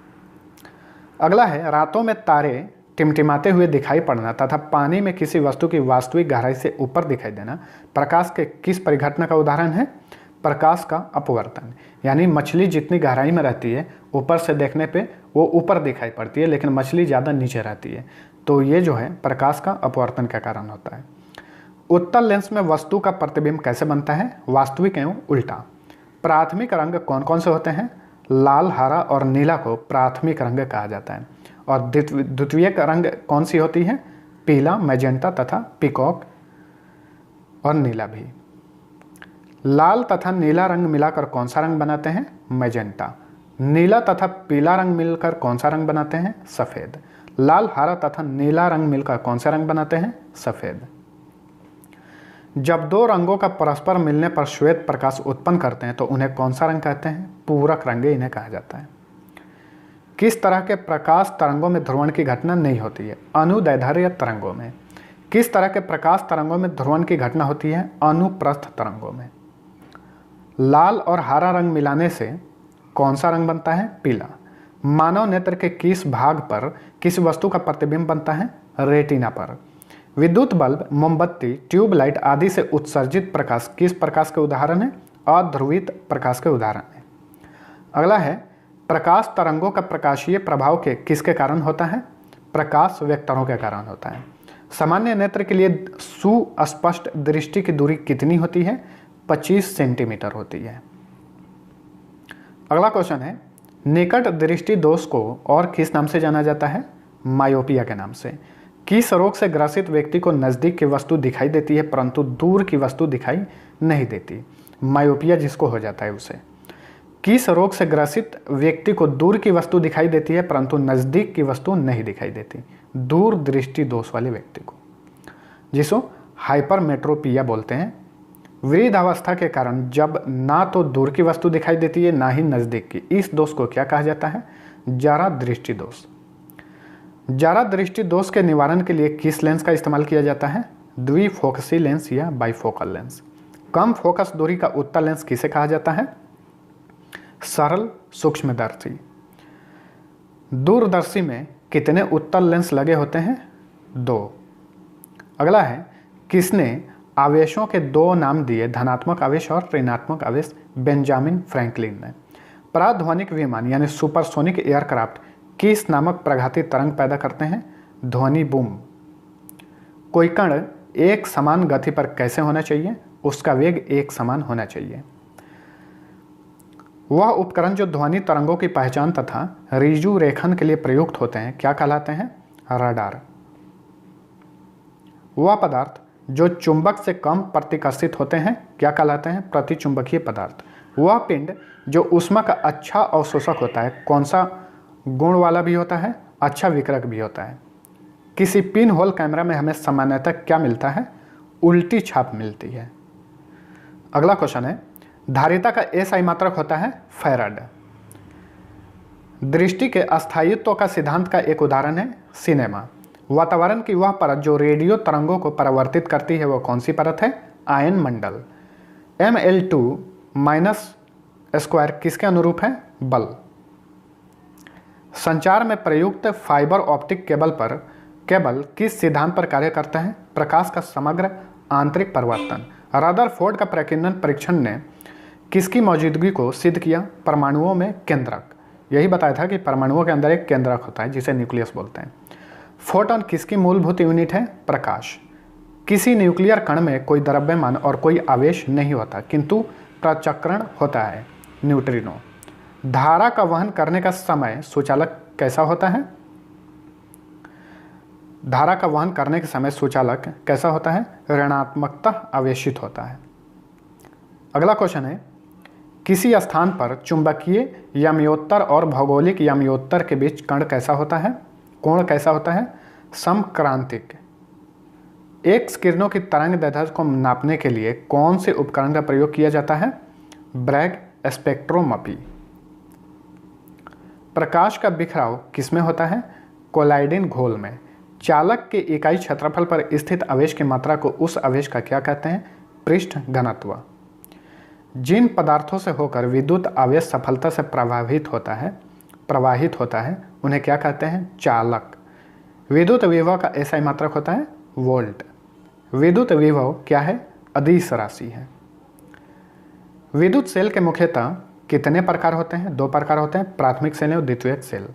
अगला है, रातों में तारे टिमटिमाते हुए दिखाई पड़ना तथा पानी में किसी वस्तु की वास्तविक गहराई से ऊपर दिखाई देना प्रकाश के किस परिघटना का उदाहरण है? प्रकाश का अपवर्तन। यानी मछली जितनी गहराई में रहती है ऊपर से देखने पे वो ऊपर दिखाई पड़ती है, लेकिन मछली ज़्यादा नीचे रहती है। तो ये जो है प्रकाश का अपवर्तन का कारण होता है। उत्तल लेंस में वस्तु का प्रतिबिंब कैसे बनता है? वास्तविक एवं उल्टा। प्राथमिक रंग कौन कौन से होते हैं? लाल, हरा और नीला को प्राथमिक रंग कहा जाता है। और द्वितीयक रंग कौन सी होती है? पीला, मैजेंटा तथा पीकॉक और नीला भी। लाल तथा नीला रंग मिलाकर कौन सा रंग बनाते हैं? मैजेंटा। नीला तथा पीला रंग मिलकर कौन सा रंग बनाते हैं? सफ़ेद। लाल, हरा तथा नीला रंग मिलकर कौन सा रंग बनाते हैं? सफ़ेद। जब दो रंगों का परस्पर मिलने पर श्वेत प्रकाश उत्पन्न करते हैं तो उन्हें कौन सा रंग कहते हैं? पूरक रंग इन्हें कहा जाता है। किस तरह के प्रकाश तरंगों में ध्रुवण की घटना नहीं होती है? अनुदैर्ध्य तरंगों में। किस तरह के प्रकाश तरंगों में ध्रुवण की घटना होती है? अनुप्रस्थ तरंगों में। लाल और हरा रंग मिलाने से कौन सा रंग बनता है? पीला। मानव नेत्र के किस भाग पर किस वस्तु का प्रतिबिंब बनता है? रेटिना पर। विद्युत बल्ब, मोमबत्ती, ट्यूबलाइट आदि से उत्सर्जित प्रकाश किस प्रकाश के उदाहरण है? अध्रुवित प्रकाश के उदाहरण है। अगला है, प्रकाश तरंगों का प्रकाशीय प्रभाव के किसके कारण होता है? प्रकाश वेक्टरों के कारण होता है। सामान्य नेत्र के लिए सुस्पष्ट दृष्टि की दूरी कितनी होती है? 25 सेंटीमीटर होती है। अगला क्वेश्चन है, निकट दृष्टि दोष को और किस नाम से जाना जाता है? मायोपिया के नाम से। किस रोग से ग्रसित व्यक्ति को नज़दीक की वस्तु दिखाई देती है परंतु दूर की वस्तु दिखाई नहीं देती? मायोपिया जिसको हो जाता है उसे। किस रोग से ग्रसित व्यक्ति को दूर की वस्तु दिखाई देती है परंतु नज़दीक की वस्तु नहीं दिखाई देती? दूर दृष्टि दोष वाले व्यक्ति को, जिसको हाइपरमेट्रोपिया बोलते हैं। वृद्ध अवस्था के कारण जब ना तो दूर की वस्तु दिखाई देती है ना ही नज़दीक की, इस दोष को क्या कहा जाता है? जारा दृष्टि दोष। जारा दृष्टि दोष के निवारण के लिए किस लेंस का इस्तेमाल किया जाता है? द्विफोकसी लेंस या बाइफोकल लेंस। कम फोकस दूरी का उत्तल लेंस किसे कहा जाता है? सरल सूक्ष्मदर्शी। दूरदर्शी में कितने उत्तल लेंस लगे होते हैं? 2। अगला है, किसने आवेशों के 2 नाम दिए, धनात्मक आवेश और ऋणात्मक आवेश? बेंजामिन फ्रैंकलिन ने। पराध्वनिक विमान यानी सुपरसोनिक एयरक्राफ्ट किस नामक प्रघाती तरंग पैदा करते हैं? ध्वनि बूम। कोई कण एक समान गति पर कैसे होना चाहिए? उसका वेग एक समान होना चाहिए। वह उपकरण जो ध्वनि तरंगों की पहचान तथा ऋजु रेखन के लिए प्रयुक्त होते हैं क्या कहलाते हैं? रडार। वह पदार्थ जो चुंबक से कम प्रतिकर्षित होते हैं क्या कहलाते हैं? प्रतिचुंबकीय पदार्थ। वह पिंड जो ऊष्मा का अच्छा अवशोषक होता है कौन सा गुण वाला भी होता है? अच्छा विकिरक भी होता है। किसी पिन होल कैमरा में हमें सामान्यतः क्या मिलता है? उल्टी छाप मिलती है। अगला क्वेश्चन है, धारिता का एसआई मात्रक होता है? फैराड। दृष्टि के अस्थायित्व का सिद्धांत का एक उदाहरण है सिनेमा। वातावरण की वह परत जो रेडियो तरंगों को परावर्तित करती है वह कौन सी परत है? आयन मंडल। Ml2- किसके अनुरूप है? बल। संचार में प्रयुक्त फाइबर ऑप्टिक केबल किस सिद्धांत पर कार्य करता है? प्रकाश का समग्र आंतरिक परिवर्तन। रदरफोर्ड का प्रकीर्णन परीक्षण ने किसकी मौजूदगी को सिद्ध किया? परमाणुओं में केंद्रक। यही बताया था कि परमाणुओं के अंदर एक केंद्रक होता है जिसे न्यूक्लियस बोलते हैं। फोटोन किसकी मूलभूत यूनिट है? प्रकाश। किसी न्यूक्लियर कण में कोई द्रव्यमान और कोई आवेश नहीं होता किंतु प्रचक्रण होता है, न्यूट्रिनो। धारा का वहन करने का समय सुचालक कैसा होता है? धारा का वहन करने के समय सुचालक कैसा होता है? ऋणात्मकतः आवेशित होता है। अगला क्वेश्चन है, किसी स्थान पर चुंबकीय यमयोत्तर और भौगोलिक यमयोत्तर के बीच कण कैसा होता है? कोण कैसा होता है? समक्रांतिक। एक्स किरणों की तरंग दैर्ध्य को नापने के लिए कौन से उपकरण का प्रयोग किया जाता है? Bragg spectroscopy. प्रकाश का बिखराव किसमें होता है? कोलाइडिन घोल में। चालक के इकाई क्षेत्रफल पर स्थित आवेश की मात्रा को उस आवेश का क्या कहते हैं? पृष्ठ घनत्व। जिन पदार्थों से होकर विद्युत आवेश सफलता से प्रवाहित होता है उन्हें क्या कहते हैं? चालक। विद्युत विभव का एसआई मात्रक होता है? वोल्ट। विद्युत विभव क्या है? अदिश राशि है। विद्युत सेल के मुख्यतः कितने प्रकार होते हैं? 2 प्रकार होते हैं, प्राथमिक सेल और द्वितीयक सेल।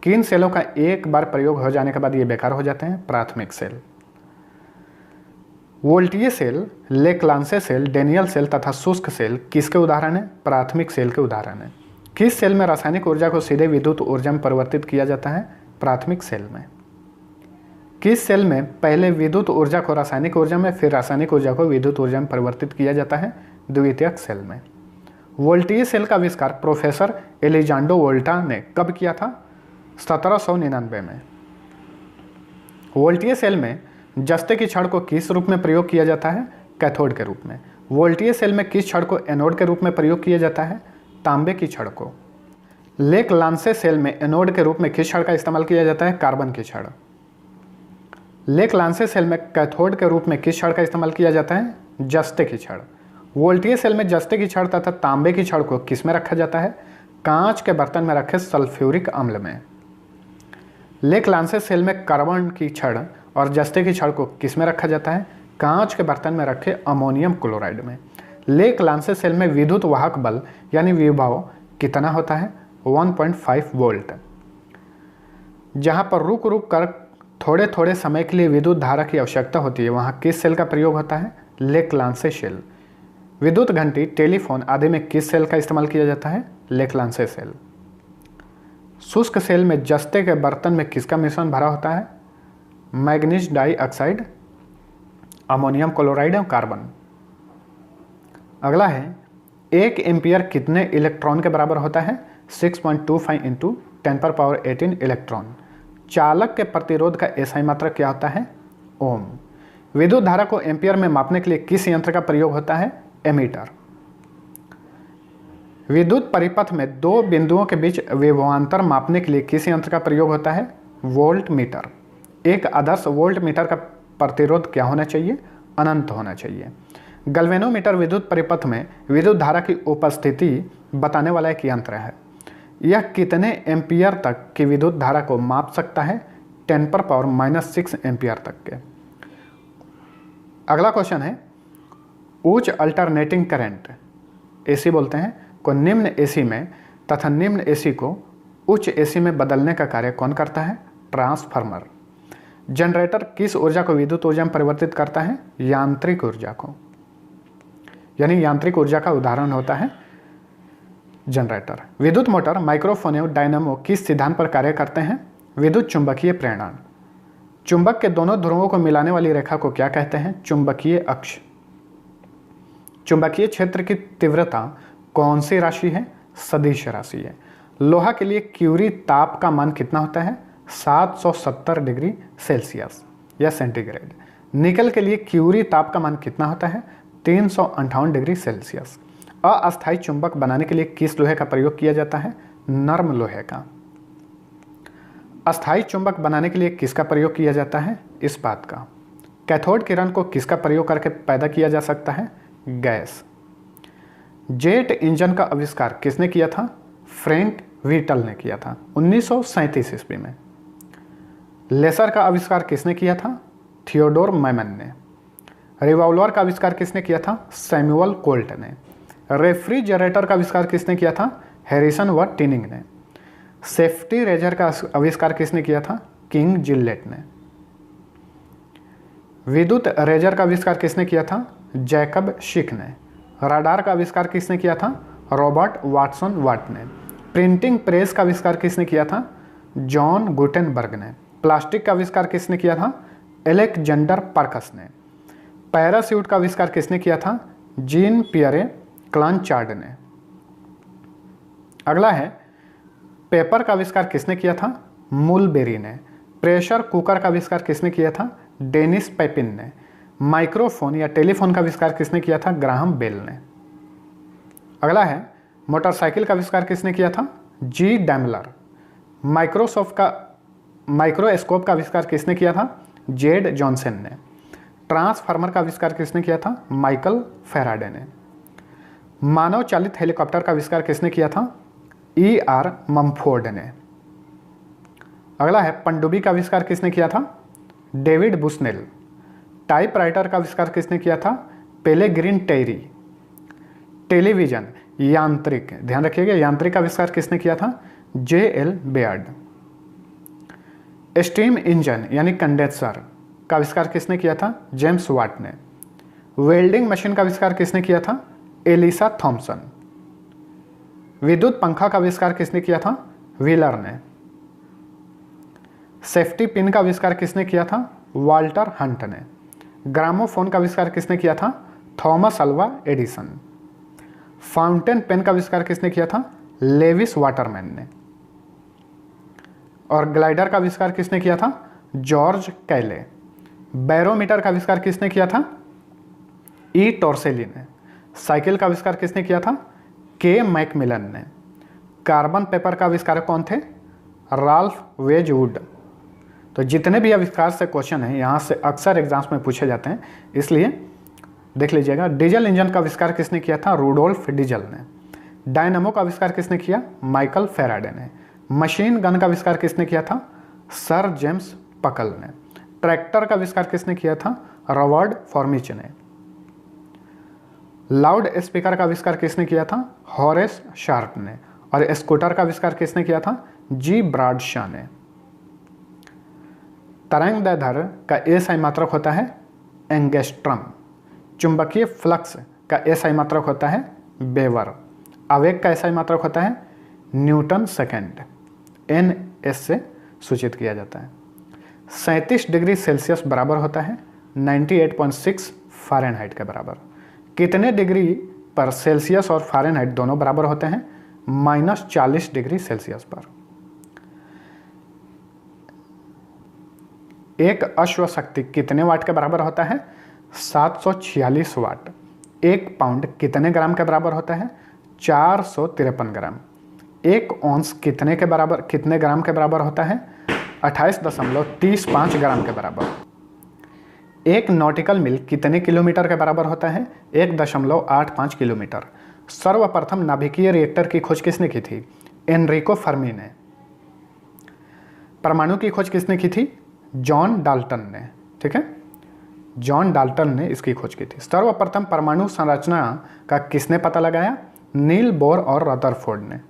किन सेलों का एक बार प्रयोग हो जाने के बाद ये बेकार हो जाते हैं? प्राथमिक सेल। वोल्टीय cell, Leclanche cell, Daniell cell तथा शुष्क सेल किसके उदाहरण है? प्राथमिक सेल के उदाहरण है। किस सेल में रासायनिक ऊर्जा को सीधे विद्युत ऊर्जा में परिवर्तित किया जाता है? प्राथमिक सेल में। किस सेल में पहले विद्युत ऊर्जा को रासायनिक ऊर्जा में फिर रासायनिक ऊर्जा को विद्युत ऊर्जा में परिवर्तित किया जाता है? द्वितीयक सेल में। वोल्टीय सेल का आविष्कार प्रोफेसर एलिजांडो वोल्टा ने कब किया था? 1799 में। वोल्टीय सेल में जस्ते की छड़ को किस रूप में प्रयोग किया जाता है? कैथोड के रूप में। वोल्टीय सेल में किस छड़ को एनोड के रूप में प्रयोग किया जाता है? तांबे की छड़ को। लेक्लांसे सेल में एनोड के रूप में किस छड़ का इस्तेमाल किया जाता है? कार्बन की छड़। लेक्लांसे सेल में कैथोड के रूप में किस छड़ का इस्तेमाल किया जाता है? जस्ते की छड़। वोल्टीय सेल में जस्ते की छड़ तथा तांबे की छड़ को किस में रखा जाता है? कांच के बर्तन में रखे सल्फ्यूरिक अम्ल में। लेक्लांसे सेल में कार्बन की छड़ और जस्ते की छड़ को किस में रखा जाता है? कांच के बर्तन में रखे अमोनियम क्लोराइड में। लेक्लांसे सेल में विद्युत वाहक बल यानी विभव कितना होता है? 1.5 वोल्ट। जहां पर रुक रुक कर थोड़े थोड़े समय के लिए विद्युत धारा की आवश्यकता होती है वहां किस सेल का प्रयोग होता है? लेक्लांसे सेल। विद्युत घंटी, टेलीफोन आदि में किस सेल का इस्तेमाल किया जाता है? लेक्लांसे सेल। शुष्क सेल में जस्ते के बर्तन में किसका मिश्रण भरा होता है? मैग्नीज डाइऑक्साइड, अमोनियम क्लोराइड और कार्बन। अगला है 1 एम्पियर कितने इलेक्ट्रॉन के बराबर होता है? 6.25 इंटू 10⁻18 इलेक्ट्रॉन। चालक के प्रतिरोध का एसआई मात्रक क्या होता है? ओम। विद्युत धारा को एम्पियर में मापने के लिए किस यंत्र का प्रयोग होता है? एमीटर। विद्युत परिपथ में दो बिंदुओं के बीच विभवांतर मापने के लिए किस यंत्र का प्रयोग होता है? Volt meter. एक आदर्श वोल्ट मीटर का प्रतिरोध क्या होना चाहिए? अनंत होना चाहिए। गैल्वेनोमीटर विद्युत परिपथ में विद्युत धारा की उपस्थिति बताने वाला एक यंत्र है। यह कितने एम्पियर तक की विद्युत धारा को माप सकता है? 10⁻⁻6 एम्पियर तक के। अगला क्वेश्चन है उच्च अल्टरनेटिंग करंट, एसी बोलते हैं, को निम्न एसी में तथा निम्न एसी को उच्च एसी में बदलने का कार्य कौन करता है? ट्रांसफार्मर। जनरेटर किस ऊर्जा को विद्युत ऊर्जा में परिवर्तित करता है? यांत्रिक ऊर्जा को। यानी यांत्रिक ऊर्जा का उदाहरण होता है जनरेटर। विद्युत मोटर, माइक्रोफोन एवं डायनामो किस सिद्धांत पर कार्य करते हैं? विद्युत चुंबकीय प्रेरण। चुंबक के दोनों ध्रुवों को मिलाने वाली रेखा को क्या कहते हैं? चुंबकीय अक्ष। चुंबकीय क्षेत्र की तीव्रता कौन सी राशि है? सदिश राशि है। लोहा के लिए क्यूरी ताप का मान कितना होता है? 770 डिग्री सेल्सियस या सेंटीग्रेड। निकल के लिए क्यूरी ताप का मान कितना होता है? 358 डिग्री सेल्सियस। अस्थायी चुंबक बनाने के लिए किस लोहे का प्रयोग किया जाता है? नर्म लोहे का। अस्थायी चुंबक बनाने के लिए किसका प्रयोग किया जाता है? इस्पात का। कैथोड किरण को किसका प्रयोग करके पैदा किया जा सकता है? गैस। जेट इंजन का आविष्कार किसने किया था? फ्रैंक व्हीटल ने किया था 1937 ईस्वी में। लेसर का आविष्कार किसने किया था? थियोडोर मैमन ने। रिवॉल्वर का आविष्कार किसने किया था? सैमुअल कोल्ट ने। रेफ्रिजरेटर का आविष्कार किसने किया था? हैरिसन व टिनिंग ने। सेफ्टी रेजर का आविष्कार किसने किया था? किंग जिलेट ने। विद्युत रेजर का आविष्कार किसने किया था? जैकब शिक ने। राडार का आविष्कार किसने किया था? रॉबर्ट वाटसन वाट ने। प्रिंटिंग प्रेस का आविष्कार किसने किया था? जॉन गुटेनबर्ग ने। प्लास्टिक का आविष्कार किसने किया था? एलेक्जेंडर पार्कस ने। पैरासूट का आविष्कार किसने किया था? जीन पियरे क्लांचार्ड ने। अगला है पेपर का आविष्कार किसने किया था? मुलबेरी ने। प्रेशर कुकर का आविष्कार किसने किया था? डेनिस पेपिन ने। माइक्रोफोन या टेलीफोन का आविष्कार किसने किया था? ग्राहम बेल ने। अगला है मोटरसाइकिल का आविष्कार किसने किया था? जी डैमलर। माइक्रोस्कोप का आविष्कार किसने किया था? जेड जॉनसन ने। ट्रांसफार्मर का आविष्कार किसने किया था? माइकल फैराडे ने। मानव चालित हेलीकॉप्टर का आविष्कार किसने किया था? E.R. मम्फोर्ड ने। अगला है पनडुब्बी का आविष्कार किसने किया था? David Bushnell. टाइपराइटर का आविष्कार किसने किया था? पेलेग्रिन टेरी। टेलीविजन यांत्रिक, ध्यान रखिएगा, यांत्रिक का आविष्कार किसने किया था? J.L. बेयर्ड। स्टीम इंजन यानी कंडेंसर का आविष्कार किसने किया था? जेम्स वाट ने। वेल्डिंग मशीन का आविष्कार किसने किया था? Elisa Thomson. विद्युत पंखा का आविष्कार किसने किया था? व्हीलर ने। सेफ्टी पिन का आविष्कार किसने किया था? वाल्टर हंट ने। ग्रामोफोन का आविष्कार किसने किया था? Thomas Alva Edison. Fountain pen का आविष्कार किसने किया था? लेविस वाटरमैन ने। और ग्लाइडर का आविष्कार किसने किया था? जॉर्ज कैले। बैरोमीटर का आविष्कार किसने किया था? ई टॉर्सेली ने। साइकिल का आविष्कार किसने किया था? के मैकमिलन ने। कार्बन पेपर का आविष्कारक कौन थे? राल्फ वेजवुड। तो जितने भी आविष्कार से क्वेश्चन हैं यहाँ से अक्सर एग्जाम्स में पूछे जाते हैं, इसलिए देख लीजिएगा। डीजल इंजन का आविष्कार किसने किया था? रूडोल्फ डीजल ने। डायनामो का आविष्कार किसने किया? माइकल फैराडे ने। मशीन गन का आविष्कार किसने किया था? सर जेम्स पकल ने। ट्रैक्टर का आविष्कार किसने किया था? रॉबर्ट फॉर्मिच ने। लाउड स्पीकर का आविष्कार किसने किया था? हॉरेस शार्प ने। और स्कूटर का आविष्कार किसने किया था? जी ब्राडशॉ ने। तरंगदैर्ध्य का एसआई मात्रक होता है एंगस्ट्रम। चुंबकीय फ्लक्स का एसआई मात्रक होता है वेबर। आवेग का एसआई मात्रक होता है न्यूटन सेकेंड, एन एस से सूचित किया जाता है। 37 डिग्री सेल्सियस बराबर होता है 98.6 फ़ारेनहाइट के बराबर। कितने डिग्री पर सेल्सियस और फ़ारेनहाइट दोनों बराबर होते हैं? -40 डिग्री सेल्सियस पर। एक अश्व शक्ति कितने वाट के बराबर होता है? 746 वाट। 1 पाउंड कितने ग्राम के बराबर होता है? 453 ग्राम। 1 औंस कितने ग्राम के बराबर होता है? 28.35 ग्राम के बराबर। 1 नॉटिकल मील कितने किलोमीटर के बराबर होता है? 1.85 किलोमीटर। सर्वप्रथम नाभिकीय रिएक्टर की खोज किसने की थी? एनरिको फर्मी ने। परमाणु की खोज किसने की थी? जॉन डाल्टन ने। ठीक है, जॉन डाल्टन ने इसकी खोज की थी। सर्वप्रथम परमाणु संरचना का किसने पता लगाया? नील बोर और रदरफोर्ड ने।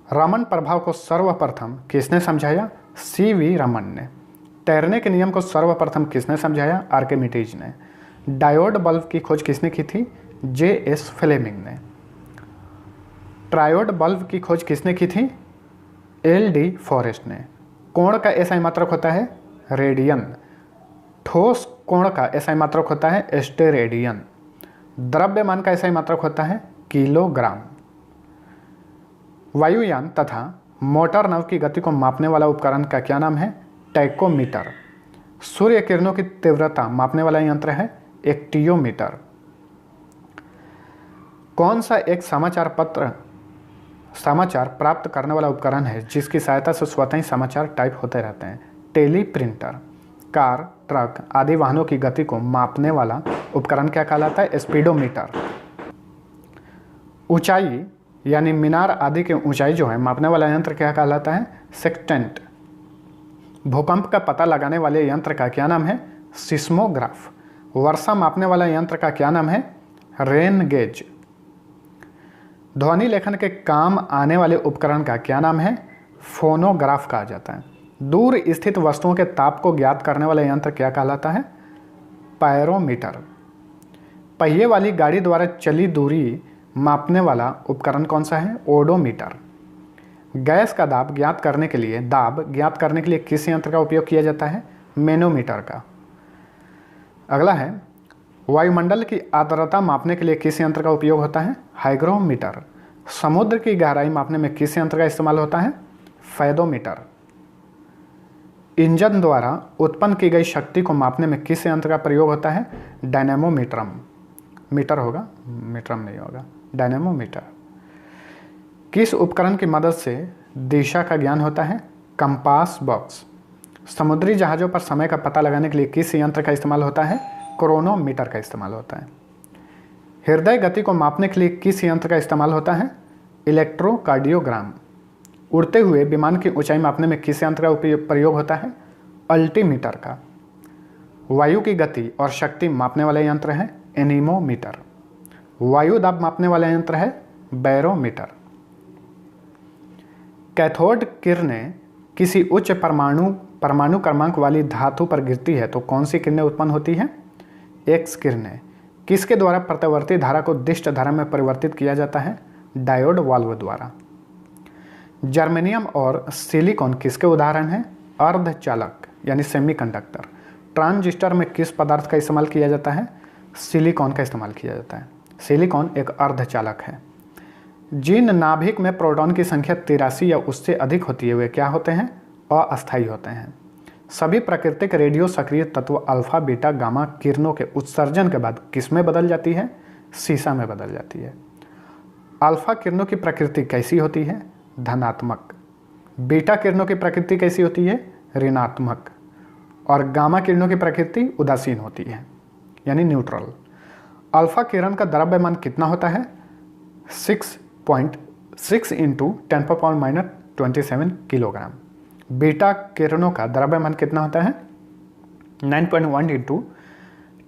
रमन प्रभाव को सर्वप्रथम किसने समझाया? सीवी रमन ने। तैरने के नियम को सर्वप्रथम किसने समझाया? आर्किमिडीज ने। डायोड बल्ब की खोज किसने की थी? जे.एस. फ्लेमिंग ने। ट्रायोड बल्ब की खोज किसने की थी? एल.डी. फॉरेस्ट ने। कोण का एसआई मात्रक होता है रेडियन। ठोस कोण का एसआई मात्रक होता है स्टेरेडियन। द्रव्यमान का एसआई मात्रक होता है किलोग्राम। वायुयान तथा मोटर नाव की गति को मापने वाला उपकरण का क्या नाम है? टैकोमीटर। सूर्य किरणों की तीव्रता मापने वाला यंत्र है एक्टियोमीटर। कौन सा एक समाचार प्राप्त करने वाला उपकरण है जिसकी सहायता से स्वतः ही समाचार टाइप होते रहते हैं? टेलीप्रिंटर। कार, ट्रक आदि वाहनों की गति को मापने वाला उपकरण क्या कहलाता है? स्पीडोमीटर। ऊंचाई यानी मीनार आदि की ऊंचाई जो है मापने वाला यंत्र क्या कहलाता है? सेक्टेंट। भूकंप का पता लगाने वाले यंत्र का क्या नाम है? सिस्मोग्राफ। वर्षा मापने वाला यंत्र का क्या नाम है? Rain gauge. ध्वनि लेखन के काम आने वाले उपकरण का क्या नाम है? फोनोग्राफ कहा जाता है। दूर स्थित वस्तुओं के ताप को ज्ञात करने वाला यंत्र क्या कहलाता है? पायरोमीटर। पहिए वाली गाड़ी द्वारा चली दूरी मापने वाला उपकरण कौन सा है? ओडोमीटर। गैस का दाब ज्ञात करने के लिए किस यंत्र का उपयोग किया जाता है? मैनोमीटर का। अगला है वायुमंडल की आर्द्रता मापने के लिए किस यंत्र का उपयोग होता है? हाइग्रोमीटर। समुद्र की गहराई मापने में किस यंत्र का इस्तेमाल होता है? फेदोमीटर। इंजन द्वारा उत्पन्न की गई शक्ति को मापने में किस यंत्र का प्रयोग होता है? डायनेमोमीटरम। मीटर होगा, मीटरम नहीं होगा, डायनेमोमीटर। किस उपकरण की मदद से दिशा का ज्ञान होता है? Compass box. समुद्री जहाज़ों पर समय का पता लगाने के लिए किस यंत्र का इस्तेमाल होता है? क्रोनोमीटर का इस्तेमाल होता है। हृदय गति को मापने के लिए किस यंत्र का इस्तेमाल होता है? इलेक्ट्रोकार्डियोग्राम। उड़ते हुए विमान की ऊंचाई मापने में किस यंत्र का प्रयोग होता है? अल्टीमीटर का। वायु की गति और शक्ति मापने वाले यंत्र है एनीमोमीटर। वायु दाब मापने वाला यंत्र है बैरोमीटर। कैथोड किरणें किसी उच्च परमाणु क्रमांक वाली धातु पर गिरती है तो कौन सी किरणें उत्पन्न होती हैं? एक्स किरणें। किसके द्वारा प्रतिवर्ती धारा को दिष्ट धारा में परिवर्तित किया जाता है? डायोड वाल्व द्वारा। जर्मेनियम और सिलिकॉन किसके उदाहरण हैं? अर्धचालक यानी सेमीकंडक्टर। ट्रांजिस्टर में किस पदार्थ का इस्तेमाल किया जाता है? सिलिकॉन का इस्तेमाल किया जाता है। सिलिकॉन एक अर्धचालक है। जिन नाभिक में प्रोटॉन की संख्या 83 या उससे अधिक होती है वे क्या होते हैं? अस्थायी होते हैं। सभी प्राकृतिक रेडियो सक्रिय तत्व अल्फा बीटा गामा किरणों के उत्सर्जन के बाद किस में बदल जाती है? सीसा में बदल जाती है। अल्फा किरणों की प्रकृति कैसी होती है? धनात्मक। बीटा किरणों की प्रकृति कैसी होती है? ऋणात्मक। और गामा किरणों की प्रकृति उदासीन होती है यानी न्यूट्रल। अल्फा किरण का द्रव्यमान कितना होता है? 6.6 × 10⁻⁻27 किलोग्राम। बीटा किरणों का द्रव्यमान कितना होता है? 9.1 ×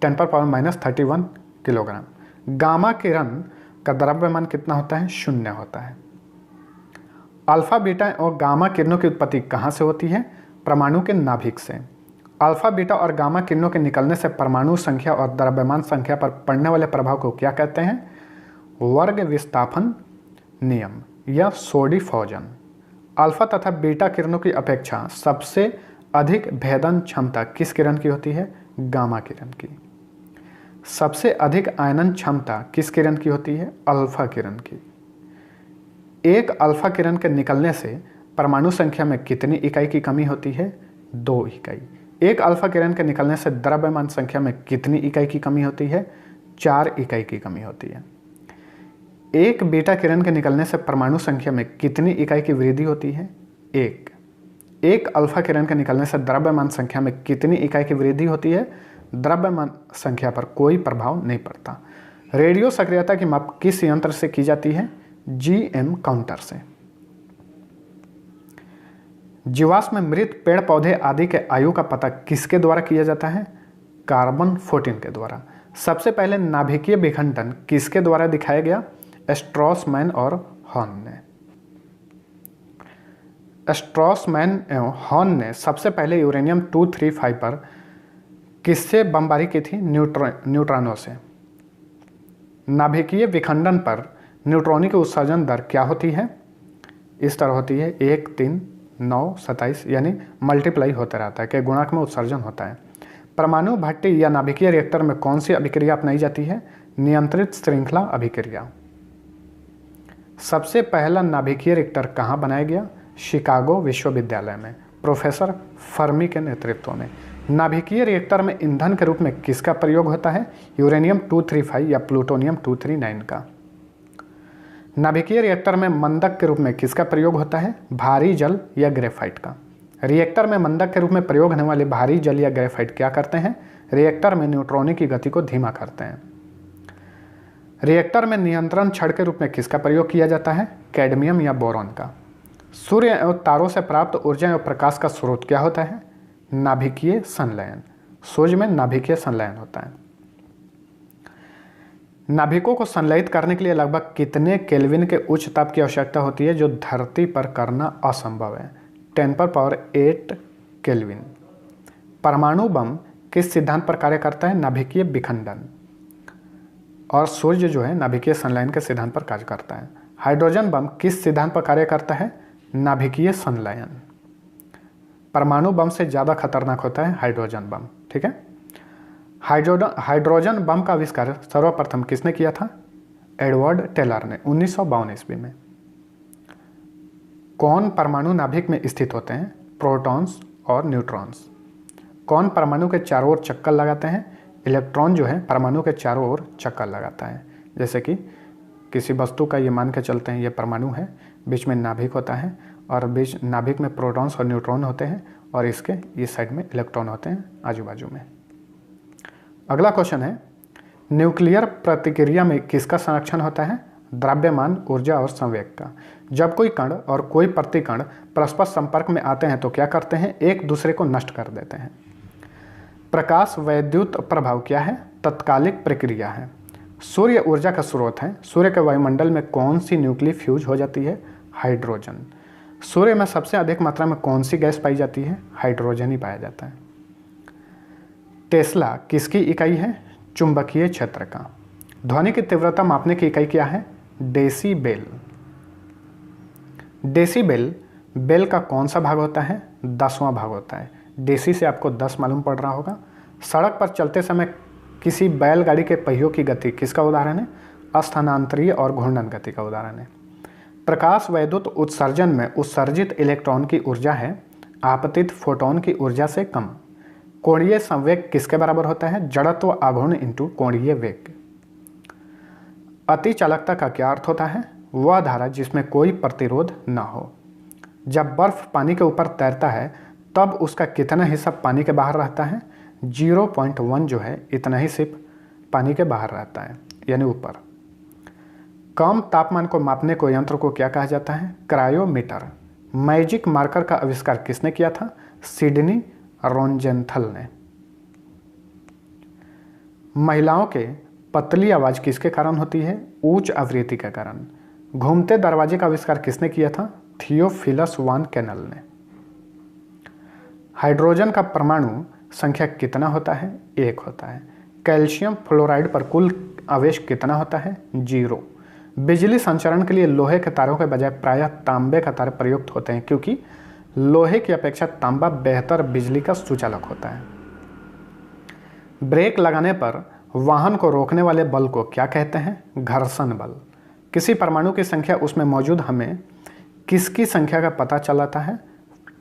10⁻31 किलोग्राम। गामा किरण का द्रव्यमान कितना होता है? 0 होता है। अल्फा बीटा और गामा किरणों की उत्पत्ति कहाँ से होती है? परमाणु के नाभिक से। अल्फा बीटा और गामा किरणों के निकलने से परमाणु संख्या और द्रव्यमान संख्या पर पड़ने वाले प्रभाव को क्या कहते हैं? वर्ग विस्थापन नियम या सोडिफॉजन। अल्फा तथा बीटा किरणों की अपेक्षा सबसे अधिक भेदन क्षमता किस किरण की होती है? गामा किरण की। सबसे अधिक आयनन क्षमता किस किरण की होती है? अल्फा किरण की। एक अल्फा किरण के निकलने से परमाणु संख्या में कितनी इकाई की कमी होती है? 2 इकाई। एक अल्फा किरण के निकलने से द्रव्यमान संख्या में कितनी इकाई की कमी होती है? 4 इकाई की कमी होती है। एक बीटा किरण के निकलने से परमाणु संख्या में कितनी इकाई की वृद्धि होती है? 1। एक अल्फा किरण के निकलने से द्रव्यमान संख्या में कितनी इकाई की वृद्धि होती है? द्रव्यमान संख्या पर कोई प्रभाव नहीं पड़ता। रेडियो सक्रियता की माप किस यंत्र से की जाती है? GM काउंटर से। जीवाश्म में मृत पेड़ पौधे आदि के आयु का पता किसके द्वारा किया जाता है? कार्बन 14 के द्वारा। सबसे पहले नाभिकीय विखंडन किसके द्वारा दिखाया गया? स्ट्रॉसमैन और हॉर्न ने। स्ट्रॉसमैन एवं हॉर्न ने सबसे पहले यूरेनियम 235 पर किससे बमबारी की थी? न्यूट्रॉनों से। नाभिकीय विखंडन पर न्यूट्रॉनों की उत्सर्जन दर क्या होती है? इस तरह होती है 1, 3, 9, 27, यानी मल्टीप्लाई होता रहता है कि गुणक में उत्सर्जन होता है। परमाणु भट्टी या नाभिकीय रिएक्टर में कौन सी अभिक्रिया अपनाई जाती है? नियंत्रित श्रृंखला अभिक्रिया। सबसे पहला नाभिकीय रिएक्टर कहाँ बनाया गया? शिकागो विश्वविद्यालय में प्रोफेसर फर्मी के नेतृत्व में। नाभिकीय रिएक्टर में ईंधन के रूप में किसका प्रयोग होता है? यूरेनियम 235 या प्लूटोनियम 239 का। नाभिकीय रिएक्टर में मंदक के रूप में किसका प्रयोग होता है? भारी जल या ग्रेफाइट का। रिएक्टर में मंदक के रूप में प्रयोग होने वाले भारी जल या ग्रेफाइट क्या करते हैं? रिएक्टर में न्यूट्रॉनों की गति को धीमा करते हैं। रिएक्टर में नियंत्रण छड़ के रूप में किसका प्रयोग किया जाता है? कैडमियम या बोरॉन का। सूर्य एवं तारों से प्राप्त ऊर्जा एवं प्रकाश का स्रोत क्या होता है? नाभिकीय संलयन। सूर्य में नाभिकीय संलयन होता है। नाभिकों को संलयित करने के लिए लगभग कितने केल्विन के उच्च ताप की आवश्यकता होती है, जो धरती पर करना असंभव है? 10⁸ केल्विन। परमाणु बम किस सिद्धांत पर कार्य करता है? नाभिकीय विखंडन। और सूर्य जो है नाभिकीय संलयन के सिद्धांत पर कार्य करता है। हाइड्रोजन बम किस सिद्धांत पर कार्य करता है? नाभिकीय संलयन। परमाणु बम से ज़्यादा खतरनाक होता है हाइड्रोजन बम। ठीक है। हाइड्रोजन बम का आविष्कार सर्वप्रथम किसने किया था? एडवर्ड टेलर ने 1952 ईस्वी में। कौन परमाणु नाभिक में स्थित होते हैं? प्रोटॉन्स और न्यूट्रॉन्स। कौन परमाणु के चारों ओर चक्कर लगाते हैं? इलेक्ट्रॉन जो है परमाणु के चारों ओर चक्कर लगाता है। जैसे कि किसी वस्तु का ये मान के चलते हैं ये परमाणु है, बीच में नाभिक होता है और बीच नाभिक में प्रोटॉन्स और न्यूट्रॉन होते हैं और इसके इस साइड में इलेक्ट्रॉन होते हैं आजू बाजू में। अगला क्वेश्चन है, न्यूक्लियर प्रतिक्रिया में किसका संरक्षण होता है? द्रव्यमान, ऊर्जा और संवेग का। जब कोई कण और कोई प्रतिकण परस्पर संपर्क में आते हैं तो क्या करते हैं? एक दूसरे को नष्ट कर देते हैं। प्रकाश वैद्युत प्रभाव क्या है? तत्कालिक प्रक्रिया है। सूर्य ऊर्जा का स्रोत है। सूर्य के वायुमंडल में कौन सी न्यूक्लियर फ्यूज हो जाती है? हाइड्रोजन। सूर्य में सबसे अधिक मात्रा में कौन सी गैस पाई जाती है? हाइड्रोजन ही पाया जाता है। टेस्ला किसकी इकाई है? चुंबकीय क्षेत्र का। ध्वनि की तीव्रता मापने की इकाई क्या है? डेसीबेल। डेसीबेल बेल का कौन सा भाग होता है? 10वां भाग होता है। डेसी से आपको 10 मालूम पड़ रहा होगा। सड़क पर चलते समय किसी बैलगाड़ी के पहियों की गति किसका उदाहरण है? अस्थानांतरीय और घूर्णन गति का उदाहरण है। प्रकाश वैद्युत उत्सर्जन में उत्सर्जित इलेक्ट्रॉन की ऊर्जा है आपतित फोटोन की ऊर्जा से कम। कोणीय संवेग किसके बराबर होता है? जड़त्व आघूर्ण इंटू कोणीय वेग। अति चालकता का क्या अर्थ होता है? वह धारा जिसमें कोई प्रतिरोध न हो। जब बर्फ पानी के ऊपर तैरता है तब उसका कितना हिस्सा पानी के बाहर रहता है? 0.1 जो है इतना ही सिर्फ पानी के बाहर रहता है, यानी ऊपर। कम तापमान को मापने को यंत्र को क्या कहा जाता है? क्रायोमीटर। मैजिक मार्कर का आविष्कार किसने किया था? सिडनी रोंजेंथल ने। महिलाओं के पतली आवाज किसके कारण होती है? उच्च आवृत्ति के कारण। घूमते दरवाजे का आविष्कार किसने किया था? थियोफिलस वान कैनल ने। हाइड्रोजन का परमाणु संख्या कितना होता है? 1 होता है। कैल्शियम फ्लोराइड पर कुल आवेश कितना होता है? 0। बिजली संचरण के लिए लोहे के तारों के बजाय प्रायः तांबे का तार प्रयुक्त होते हैं क्योंकि लोहे की अपेक्षा तांबा बेहतर बिजली का सुचालक होता है। ब्रेक लगाने पर वाहन को रोकने वाले बल को क्या कहते हैं? घर्षण बल। किसी परमाणु की संख्या उसमें मौजूद हमें किसकी संख्या का पता चलाता है?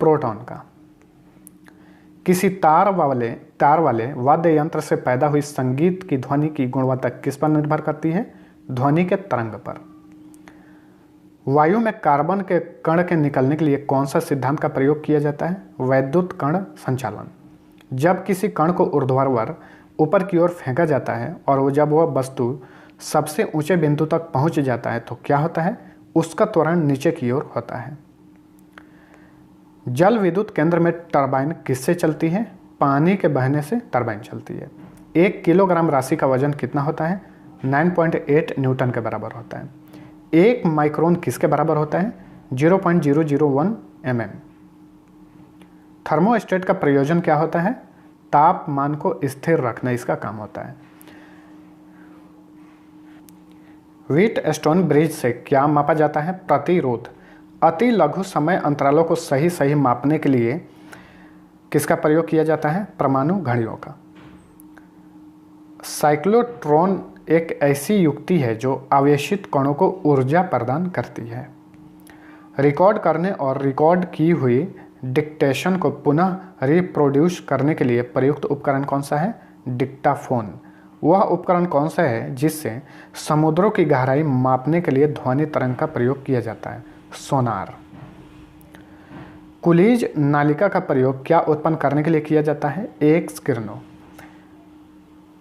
प्रोटॉन का। किसी तार वाले वाद्य यंत्र से पैदा हुई संगीत की ध्वनि की गुणवत्ता किस पर निर्भर करती है? ध्वनि के तरंग पर। वायु में कार्बन के कण के निकलने के लिए कौन सा सिद्धांत का प्रयोग किया जाता है? वैद्युत कण संचालन। जब किसी कण को ऊर्ध्वाधर ऊपर की ओर फेंका जाता है और जब वह वस्तु सबसे ऊंचे बिंदु तक पहुंच जाता है तो क्या होता है? उसका त्वरण नीचे की ओर होता है। जल विद्युत केंद्र में टरबाइन किससे चलती है? पानी के बहने से टरबाइन चलती है। 1 किलोग्राम राशि का वजन कितना होता है? 9.8 न्यूटन के बराबर होता है। 1 माइक्रोन किसके बराबर होता है? 0.001 mm। थर्मोस्टेट का प्रयोजन क्या होता है? तापमान को स्थिर रखना इसका काम होता है। व्हीटस्टोन ब्रिज से क्या मापा जाता है? प्रतिरोध। अति लघु समय अंतरालों को सही मापने के लिए किसका प्रयोग किया जाता है? परमाणु घड़ियों का। साइक्लोट्रॉन एक ऐसी युक्ति है जो आवेशित कणों को ऊर्जा प्रदान करती है। रिकॉर्ड करने और रिकॉर्ड की हुई डिक्टेशन को पुनः रिप्रोड्यूस करने के लिए प्रयुक्त उपकरण कौन सा है? डिक्टाफोन। वह उपकरण कौन सा है जिससे समुद्रों की गहराई मापने के लिए ध्वनि तरंग का प्रयोग किया जाता है? सोनार। कुलीज नालिका का प्रयोग क्या उत्पन्न करने के लिए किया जाता है? एक्स किरणों।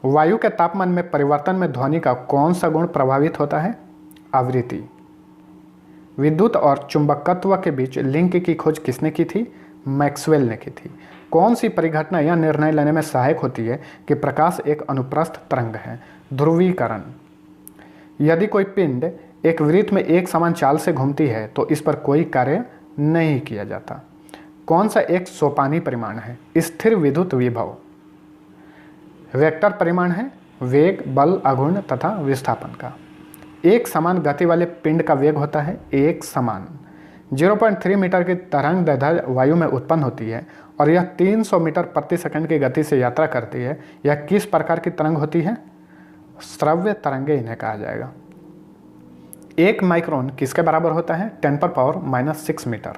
वायु के तापमान में परिवर्तन में ध्वनि का कौन सा गुण प्रभावित होता है? आवृत्ति। विद्युत और चुंबकत्व के बीच लिंक की खोज किसने की थी? मैक्सवेल ने की थी। कौन सी परिघटना यह निर्णय लेने में सहायक होती है कि प्रकाश एक अनुप्रस्थ तरंग है? ध्रुवीकरण। यदि कोई पिंड एक वृत्त में एक समान चाल से घूमती है तो इस पर कोई कार्य नहीं किया जाता। कौन सा एक सोपानी परिमाण है? स्थिर विद्युत विभव। वेक्टर परिमाण है वेग, बल, आघूर्ण तथा विस्थापन का। एक समान गति वाले पिंड का वेग होता है एक समान। 0.3 मीटर की तरंग दैर्ध्य वायु में उत्पन्न होती है और यह 300 मीटर प्रति सेकंड की गति से यात्रा करती है। यह किस प्रकार की तरंग होती है? श्रव्य तरंगे इन्हें कहा जाएगा। 1 माइक्रोन किसके बराबर होता है? 10⁻⁻6 मीटर।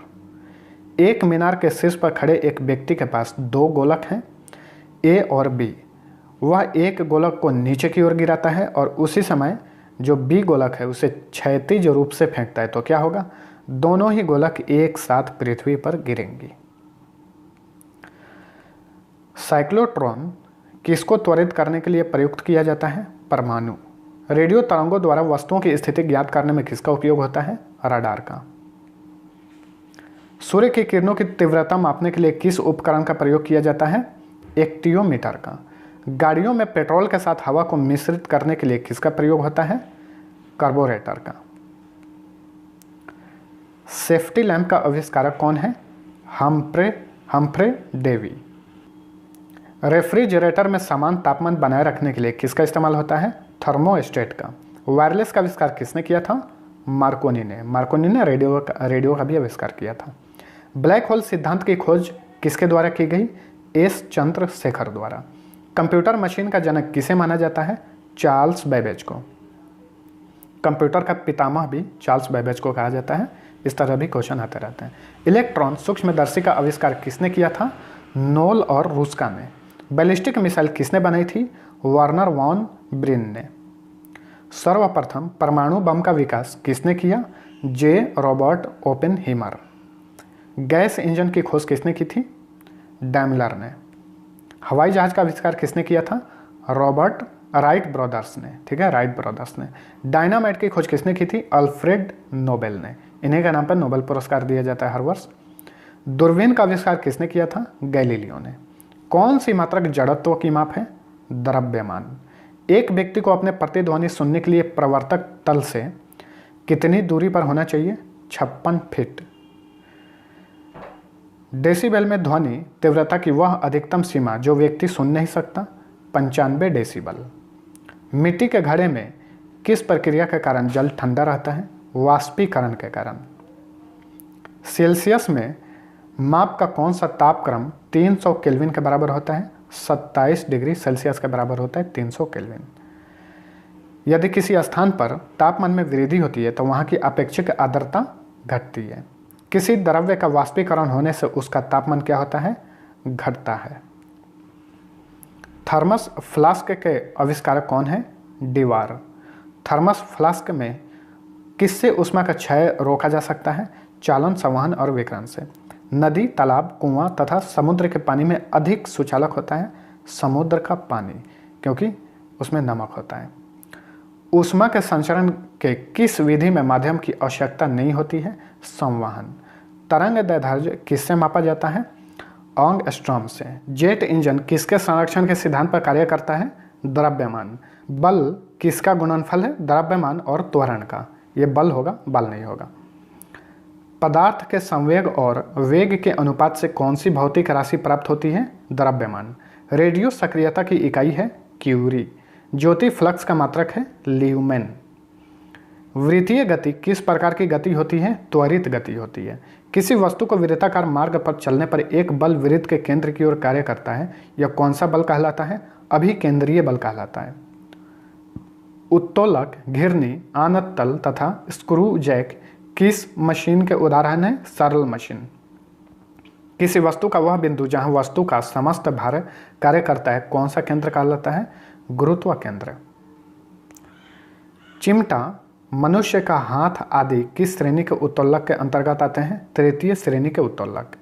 एक मीनार के शीर्ष पर खड़े एक व्यक्ति के पास 2 गोलक हैं, ए और बी। वह एक गोलक को नीचे की ओर गिराता है और उसी समय जो बी गोलक है उसे क्षैतिज रूप से फेंकता है तो क्या होगा? दोनों ही गोलक एक साथ पृथ्वी पर गिरेंगी। साइक्लोट्रॉन किसको त्वरित करने के लिए प्रयुक्त किया जाता है? परमाणु। रेडियो तरंगों द्वारा वस्तुओं की स्थिति ज्ञात करने में किसका उपयोग होता है? रडार का। सूर्य की किरणों की तीव्रता मापने के लिए किस उपकरण का प्रयोग किया जाता है? एक्टियोमीटर का। गाड़ियों में पेट्रोल के साथ हवा को मिश्रित करने के लिए किसका प्रयोग होता है? कार्बोरेटर का। सेफ्टी लैंप का आविष्कारक कौन है? Humphrey Davy. रेफ्रिजरेटर में समान तापमान बनाए रखने के लिए किसका इस्तेमाल होता है? थर्मोस्टेट का। वायरलेस का आविष्कार किसने किया था? मार्कोनी ने रेडियो का भी आविष्कार किया था। ब्लैक होल सिद्धांत की खोज किसके द्वारा की गई? एस चंद्रशेखर द्वारा। कंप्यूटर मशीन का जनक किसे माना जाता है? चार्ल्स बेबेज को। कंप्यूटर का पितामह भी चार्ल्स बेबेज को कहा जाता है। इस तरह भी क्वेश्चन आते रहते हैं। इलेक्ट्रॉन सूक्ष्मदर्शी का आविष्कार किसने किया था? नोल और रूस्का ने। बैलिस्टिक मिसाइल किसने बनाई थी? वर्नर वॉन ब्रिन ने। सर्वप्रथम परमाणु बम का विकास किसने किया? जे रॉबर्ट ओपेनहीमर। गैस इंजन की खोज किसने की थी? डैमलर ने। हवाई जहाज का आविष्कार किसने किया था? राइट ब्रदर्स ने। ठीक है, राइट ब्रदर्स ने। डायनामाइट की खोज किसने की थी? अल्फ्रेड नोबेल ने। इन्हीं के नाम पर नोबेल पुरस्कार दिया जाता है हर वर्ष। दूरबीन का आविष्कार किसने किया था? गैलीलियो ने। कौन सी मात्रक जड़त्व की माप है? द्रव्यमान। एक व्यक्ति को अपने प्रतिध्वनि सुनने के लिए प्रवर्तक तल से कितनी दूरी पर होना चाहिए? 56 फीट। डेसिबल में ध्वनि तीव्रता की वह अधिकतम सीमा जो व्यक्ति सुन नहीं सकता, 95 डेसिबल। मिट्टी के घड़े में किस प्रक्रिया के कारण जल ठंडा रहता है? वाष्पीकरण के कारण। सेल्सियस में माप का कौन सा तापक्रम 300 केल्विन के बराबर होता है? 27 डिग्री सेल्सियस के बराबर होता है 300 केल्विन। यदि किसी स्थान पर तापमान में वृद्धि होती है तो वहाँ की अपेक्षित आर्द्रता घटती है। किसी द्रव्य का वाष्पीकरण होने से उसका तापमान क्या होता है? घटता है। थर्मस फ्लास्क के आविष्कारक कौन है? डीवार। थर्मस फ्लास्क में किससे ऊष्मा का क्षय रोका जा सकता है? चालन, संवहन और विकिरण से। नदी, तालाब, कुआं तथा समुद्र के पानी में अधिक सुचालक होता है समुद्र का पानी, क्योंकि उसमें नमक होता है। ऊष्मा के संचरण के किस विधि में माध्यम की आवश्यकता नहीं होती है? संवहन। तरंग दैर्ध्य किससे मापा जाता है? एंगस्ट्रॉम से। जेट इंजन किसके संरक्षण के सिद्धांत पर कार्य करता है? द्रव्यमान। बल किसका गुणनफल है? द्रव्यमान और त्वरण का। ये बल होगा, बल नहीं होगा। पदार्थ के संवेग और वेग के अनुपात से कौन सी भौतिक राशि प्राप्त होती है? द्रव्यमान। रेडियो सक्रियता की इकाई है क्यूरी। ज्योति फ्लक्स का मात्रक है ल्यूमेन। वृत्तीय गति किस प्रकार की गति होती है? त्वरित गति होती है। किसी वस्तु को वृत्ताकार मार्ग पर चलने पर एक बल वृत्त के केंद्र की ओर कार्य करता है। यह कौन सा बल कहलाता है? अभिकेंद्रीय बल कहलाता है। उत्तोलक, घिरनी, आनत तल तथा स्क्रू जैक किस मशीन के उदाहरण है? सरल मशीन। किसी वस्तु का वह बिंदु जहां वस्तु का समस्त भार कार्य करता है कौन सा केंद्र कहलाता है? गुरुत्व केंद्र। चिमटा, मनुष्य का हाथ आदि किस श्रेणी के उत्तोलक के अंतर्गत आते हैं? तृतीय श्रेणी के उत्तोलक।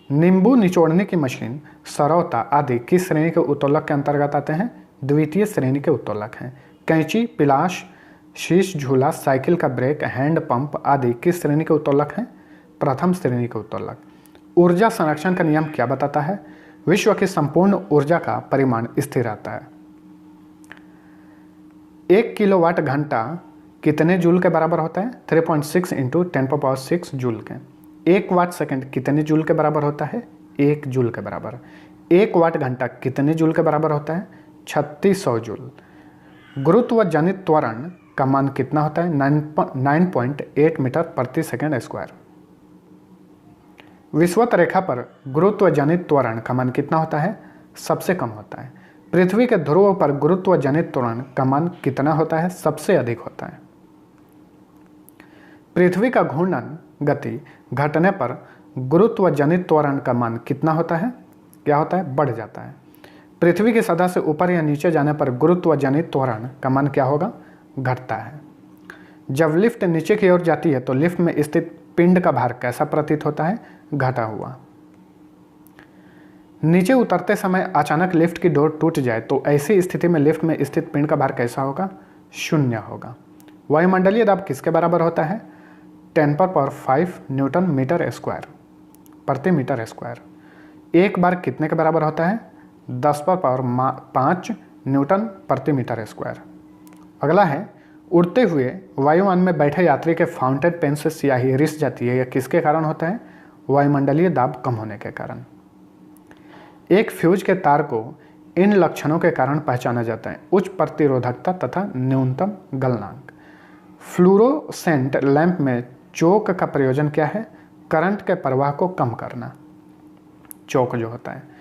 नींबू निचोड़ने की मशीन, सरौता आदि किस श्रेणी के उत्तोलक के अंतर्गत आते हैं? द्वितीय श्रेणी के उत्तोलक हैं। कैंची, पिलाश, शीश झूला, साइकिल का ब्रेक, हैंड पंप आदि किस श्रेणी के उत्तोलक हैं? प्रथम श्रेणी के उत्तोलक। ऊर्जा संरक्षण का नियम क्या बताता है? विश्व की संपूर्ण ऊर्जा का परिमाण स्थिर रहता है। 1 किलोवाट घंटा कितने जूल के बराबर होता है? 3.6 इंटू 10⁻6 जूल के। 1 वाट सेकंड कितने जूल के बराबर होता है? 1 जूल के बराबर। 1 वाट घंटा कितने जूल के बराबर होता है? 3600 जूल। गुरुत्व जनित त्वरण का मान कितना होता है? 9.8 मीटर प्रति सेकंड स्क्वायर। विषुवत रेखा पर गुरुत्व जनित त्वरण का मान कितना होता है? सबसे कम होता है। पृथ्वी के ध्रुव पर गुरुत्व जनित त्वरण का मान कितना होता है? सबसे अधिक होता है। पृथ्वी का घूर्णन गति घटने पर गुरुत्व जनित त्वरण का मान कितना होता है? क्या होता है? बढ़ जाता है। पृथ्वी की सतह से ऊपर या नीचे जाने पर गुरुत्व जनित त्वरण का मान क्या होगा? घटता है। जब लिफ्ट नीचे की ओर जाती है तो लिफ्ट में स्थित पिंड का भार कैसा प्रतीत होता है? घटा हुआ। नीचे उतरते समय अचानक लिफ्ट की डोर टूट जाए तो ऐसी स्थिति में लिफ्ट में स्थित पिंड का भार कैसा होगा? 0 होगा। वायुमंडलीय दाब किसके बराबर होता है? 10⁵ न्यूटन मीटर स्क्वायर प्रति मीटर स्क्वायर। एक बार कितने के बराबर होता है? 10⁵ न्यूटन प्रति मीटर स्क्वायर। अगला है, उड़ते हुए वायुयान में बैठे यात्री के फाउंटेन पेन से स्याही रिस जाती है। यह किसके कारण होता है? वायुमंडलीय दाब कम होने के कारण। एक फ्यूज के तार को इन लक्षणों के कारण पहचाना जाता है: उच्च प्रतिरोधकता तथा न्यूनतम गलनांक। फ्लूरोसेंट लैंप में चोक का प्रयोजन क्या है? करंट के प्रवाह को कम करना। चोक जो होता है।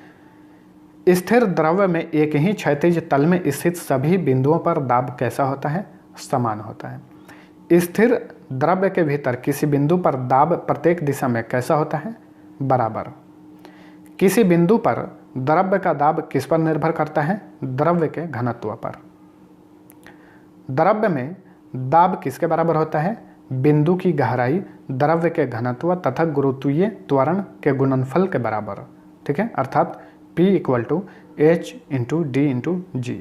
स्थिर द्रव्य में एक ही क्षैतिज तल में स्थित सभी बिंदुओं पर दाब कैसा होता है? समान होता है। स्थिर द्रव्य के भीतर किसी बिंदु पर दाब प्रत्येक दिशा में कैसा होता है? बराबर। किसी बिंदु पर द्रव्य का दाब किस पर निर्भर करता है? द्रव्य के घनत्व पर। द्रव्य में दाब किसके बराबर होता है? बिंदु की गहराई, द्रव्य के घनत्व तथा गुरुत्वीय त्वरण के गुणनफल के बराबर। ठीक है, अर्थात P = H/D/G।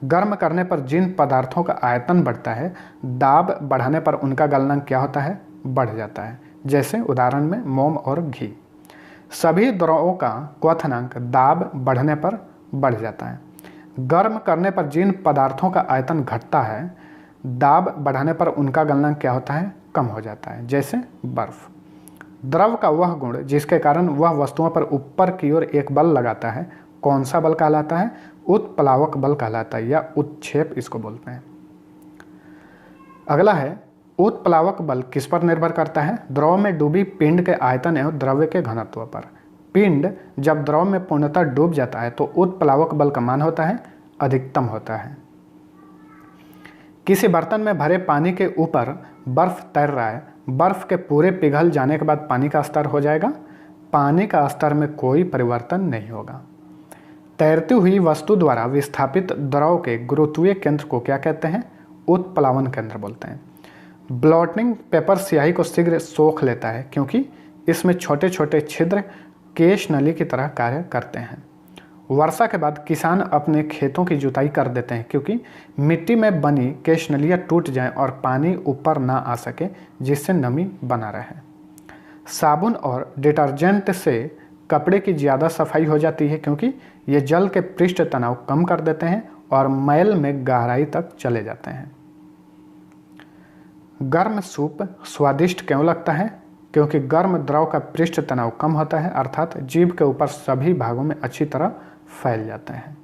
गर्म करने पर जिन पदार्थों का आयतन बढ़ता है, दाब बढ़ाने पर उनका गलनांक क्या होता है? बढ़ जाता है। जैसे उदाहरण में मोम और घी। सभी द्रवों का क्वथनांक दाब बढ़ने पर बढ़ जाता है। गर्म करने पर जिन पदार्थों का आयतन घटता है, दाब बढ़ाने पर उनका गलनांक क्या होता है? कम हो जाता है। जैसे बर्फ। द्रव का वह गुण जिसके कारण वह वस्तुओं पर ऊपर की ओर एक बल लगाता है कौन सा बल कहलाता है? उत्प्लावक बल कहलाता है, या उत्क्षेप इसको बोलते हैं। अगला है, उत्प्लावक बल किस पर निर्भर करता है? द्रव में डूबी पिंड के आयतन एवं द्रव्य के घनत्व पर। पिंड जब द्रव में पूर्णतः डूब जाता है तो उत्प्लावक बल का मान होता है अधिकतम होता है। किसी बर्तन में भरे पानी के ऊपर बर्फ तैर रहा है, बर्फ के पूरे पिघल जाने के बाद पानी का स्तर हो जाएगा, पानी का स्तर में कोई परिवर्तन नहीं होगा। तैरती हुई वस्तु द्वारा विस्थापित द्रव के गुरुत्वीय केंद्र को क्या कहते हैं? उत्प्लावन केंद्र बोलते हैं। ब्लॉटिंग पेपर स्याही को शीघ्र सोख लेता है क्योंकि इसमें छोटे छोटे छिद्र केश नली की तरह कार्य करते हैं। वर्षा के बाद किसान अपने खेतों की जुताई कर देते हैं क्योंकि मिट्टी में बनी केश नलियाँ टूट जाएं और पानी ऊपर ना आ सके, जिससे नमी बना रहे। साबुन और डिटर्जेंट से कपड़े की ज़्यादा सफाई हो जाती है क्योंकि ये जल के पृष्ठ तनाव कम कर देते हैं और मैल में गहराई तक चले जाते हैं। गर्म सूप स्वादिष्ट क्यों लगता है? क्योंकि गर्म द्रव का पृष्ठ तनाव कम होता है, अर्थात जीभ के ऊपर सभी भागों में अच्छी तरह फैल जाते हैं।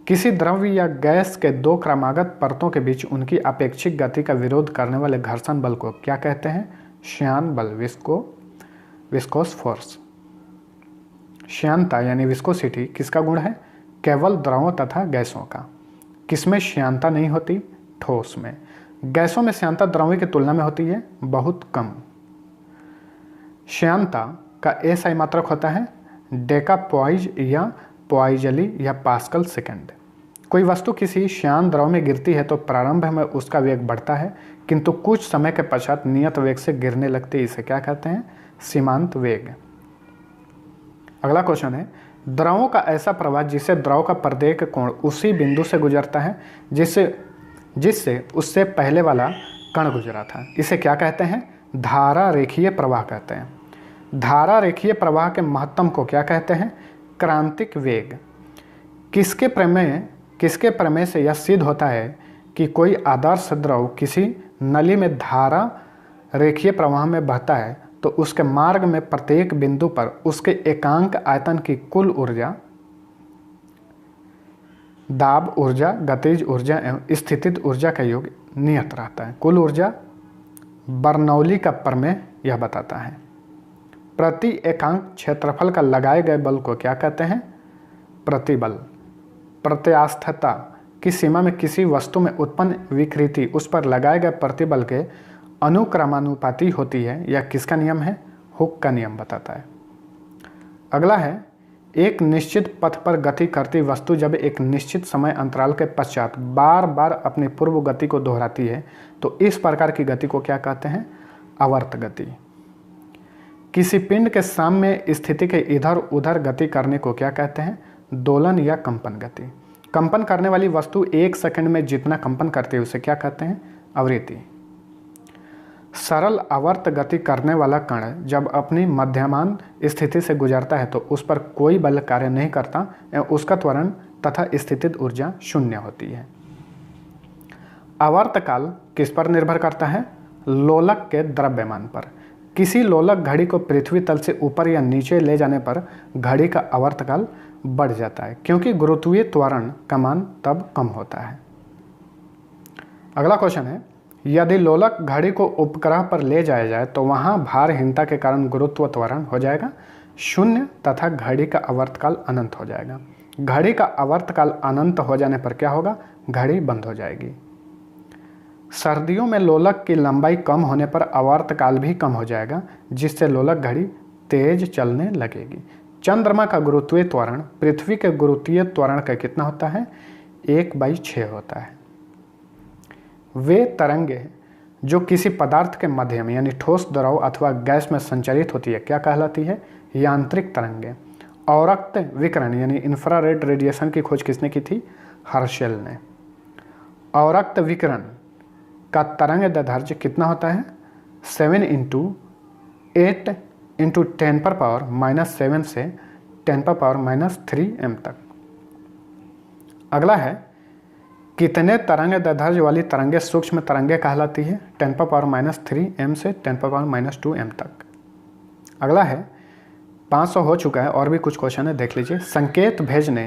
किसी द्रव्य या गैस के दो क्रमागत परतों के बीच उनकी अपेक्षिक गति का विरोध करने वाले घर्षण बल को क्या कहते हैं? श्यान बल, विस्कोस फोर्स। श्यानता यानी विस्कोसिटी किसका गुण है? केवल द्रवों तथा गैसों का। किसमें श्यानता नहीं होती? ठोस में। गैसों में श्यानता द्रव्यों की तुलना में होती है बहुत कम। श्यानता का एसआई मात्रक होता है डेकापॉइज या पॉइजली या पास्कल सेकेंड। कोई वस्तु किसी श्यान द्रव में गिरती है तो प्रारंभ में उसका वेग बढ़ता है, किंतु कुछ समय के पश्चात नियत वेग से गिरने लगती है। इसे क्या कहते हैं? सीमांत वेग। अगला क्वेश्चन है, द्रवों का ऐसा प्रवाह जिससे द्रव का प्रत्येक कोण उसी बिंदु से गुजरता है जिससे उससे पहले वाला कण गुजरा था, इसे क्या कहते हैं? धारा रेखीय प्रवाह कहते हैं। धारा रेखीय प्रवाह के महत्तम को क्या कहते हैं? क्रांतिक वेग। किसके प्रमेय से यह सिद्ध होता है कि कोई आदर्श द्रव किसी नली में धारा रेखीय प्रवाह में बहता है तो उसके मार्ग में प्रत्येक बिंदु पर उसके एकांक आयतन की कुल ऊर्जा, दाब ऊर्जा, गतिज ऊर्जा एवं स्थितिज ऊर्जा का योग नियत रहता है। कुल ऊर्जा बर्नौली का प्रमेय यह बताता है। प्रति एकांक क्षेत्रफल का लगाए गए बल को क्या कहते हैं? प्रतिबल। प्रत्यास्थता की सीमा में किसी वस्तु में उत्पन्न विकृति उस पर लगाए गए प्रतिबल के अनुक्रमानुपाती होती है, यह किसका नियम है? हुक का नियम बताता है। अगला है, एक निश्चित पथ पर गति करती वस्तु जब एक निश्चित समय अंतराल के पश्चात बार बार अपनी पूर्व गति को दोहराती है तो इस प्रकार की गति को क्या कहते हैं? आवर्त गति। किसी पिंड के साम्य स्थिति के इधर उधर गति करने को क्या कहते हैं? दोलन या कंपन गति। कंपन करने वाली वस्तु एक सेकंड में जितना कंपन करती है उसे क्या कहते हैं? आवृत्ति। सरल आवर्त गति करने वाला कण जब अपनी मध्यमान स्थिति से गुजरता है तो उस पर कोई बल कार्य नहीं करता एवं उसका त्वरण तथा स्थितिज ऊर्जा शून्य होती है। आवर्तकाल किस पर निर्भर करता है? लोलक के द्रव्यमान पर। किसी लोलक घड़ी को पृथ्वी तल से ऊपर या नीचे ले जाने पर घड़ी का आवर्तकाल बढ़ जाता है क्योंकि गुरुत्वीय त्वरण का मान तब कम होता है। अगला क्वेश्चन है, यदि लोलक घड़ी को उपग्रह पर ले जाया जाए तो वहां भारहीनता के कारण गुरुत्व त्वरण हो जाएगा शून्य तथा घड़ी का आवर्तकाल अनंत हो जाएगा। घड़ी का आवर्तकाल अनंत हो जाने पर क्या होगा? घड़ी बंद हो जाएगी। सर्दियों में लोलक की लंबाई कम होने पर आवर्तकाल भी कम हो जाएगा जिससे लोलक घड़ी तेज चलने लगेगी। चंद्रमा का गुरुत्वीय त्वरण पृथ्वी के गुरुत्वीय त्वरण का कितना होता है? 1/6 होता है। वे तरंगे जो किसी पदार्थ के माध्यम यानी ठोस द्रव अथवा गैस में संचरित होती है क्या कहलाती है? यांत्रिक तरंगे। औरक्त विकिरण यानी इंफ्रारेड रेडिएशन की खोज किसने की थी? हर्शेल ने। औरक्त विकिरण का तरंग दैर्ध्य कितना होता है? 7 × 8 × 10⁻⁻7 से 10⁻³ m तक। अगला है, कितने तरंग दैर्ध्य वाली तरंगें सूक्ष्म तरंगें कहलाती है? 10⁻³ m से 10⁻² m तक। अगला है 500 हो चुका है और भी कुछ क्वेश्चन है, देख लीजिए। संकेत भेजने,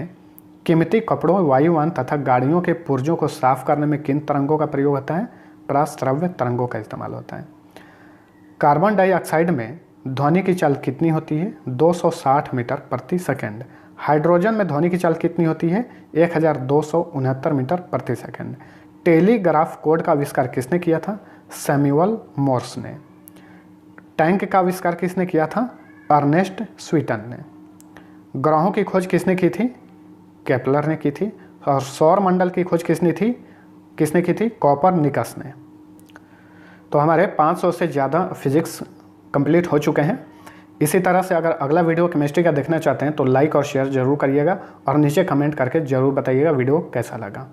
कीमती कपड़ों, वायुयान तथा गाड़ियों के पुर्जों को साफ करने में किन तरंगों का प्रयोग होता है? पराश्रव्य तरंगों का इस्तेमाल होता है। कार्बन डाइऑक्साइड में ध्वनि की चाल कितनी होती है? 260 मीटर प्रति सेकंड। हाइड्रोजन में ध्वनि की चाल कितनी होती है? 1269 मीटर प्रति सेकंड। टेलीग्राफ कोड का आविष्कार किसने किया था? सैमुअल मोर्स ने। टैंक का आविष्कार किसने किया था? अर्नेस्ट स्वीटन ने। ग्रहों की खोज किसने की थी? केपलर ने की थी। और सौर मंडल की खोज किसने की थी? कोपरनिकस ने। तो हमारे 500 से ज़्यादा फिजिक्स कंप्लीट हो चुके हैं। इसी तरह से अगर अगला वीडियो केमिस्ट्री का देखना चाहते हैं तो लाइक और शेयर जरूर करिएगा और नीचे कमेंट करके ज़रूर बताइएगा वीडियो कैसा लगा।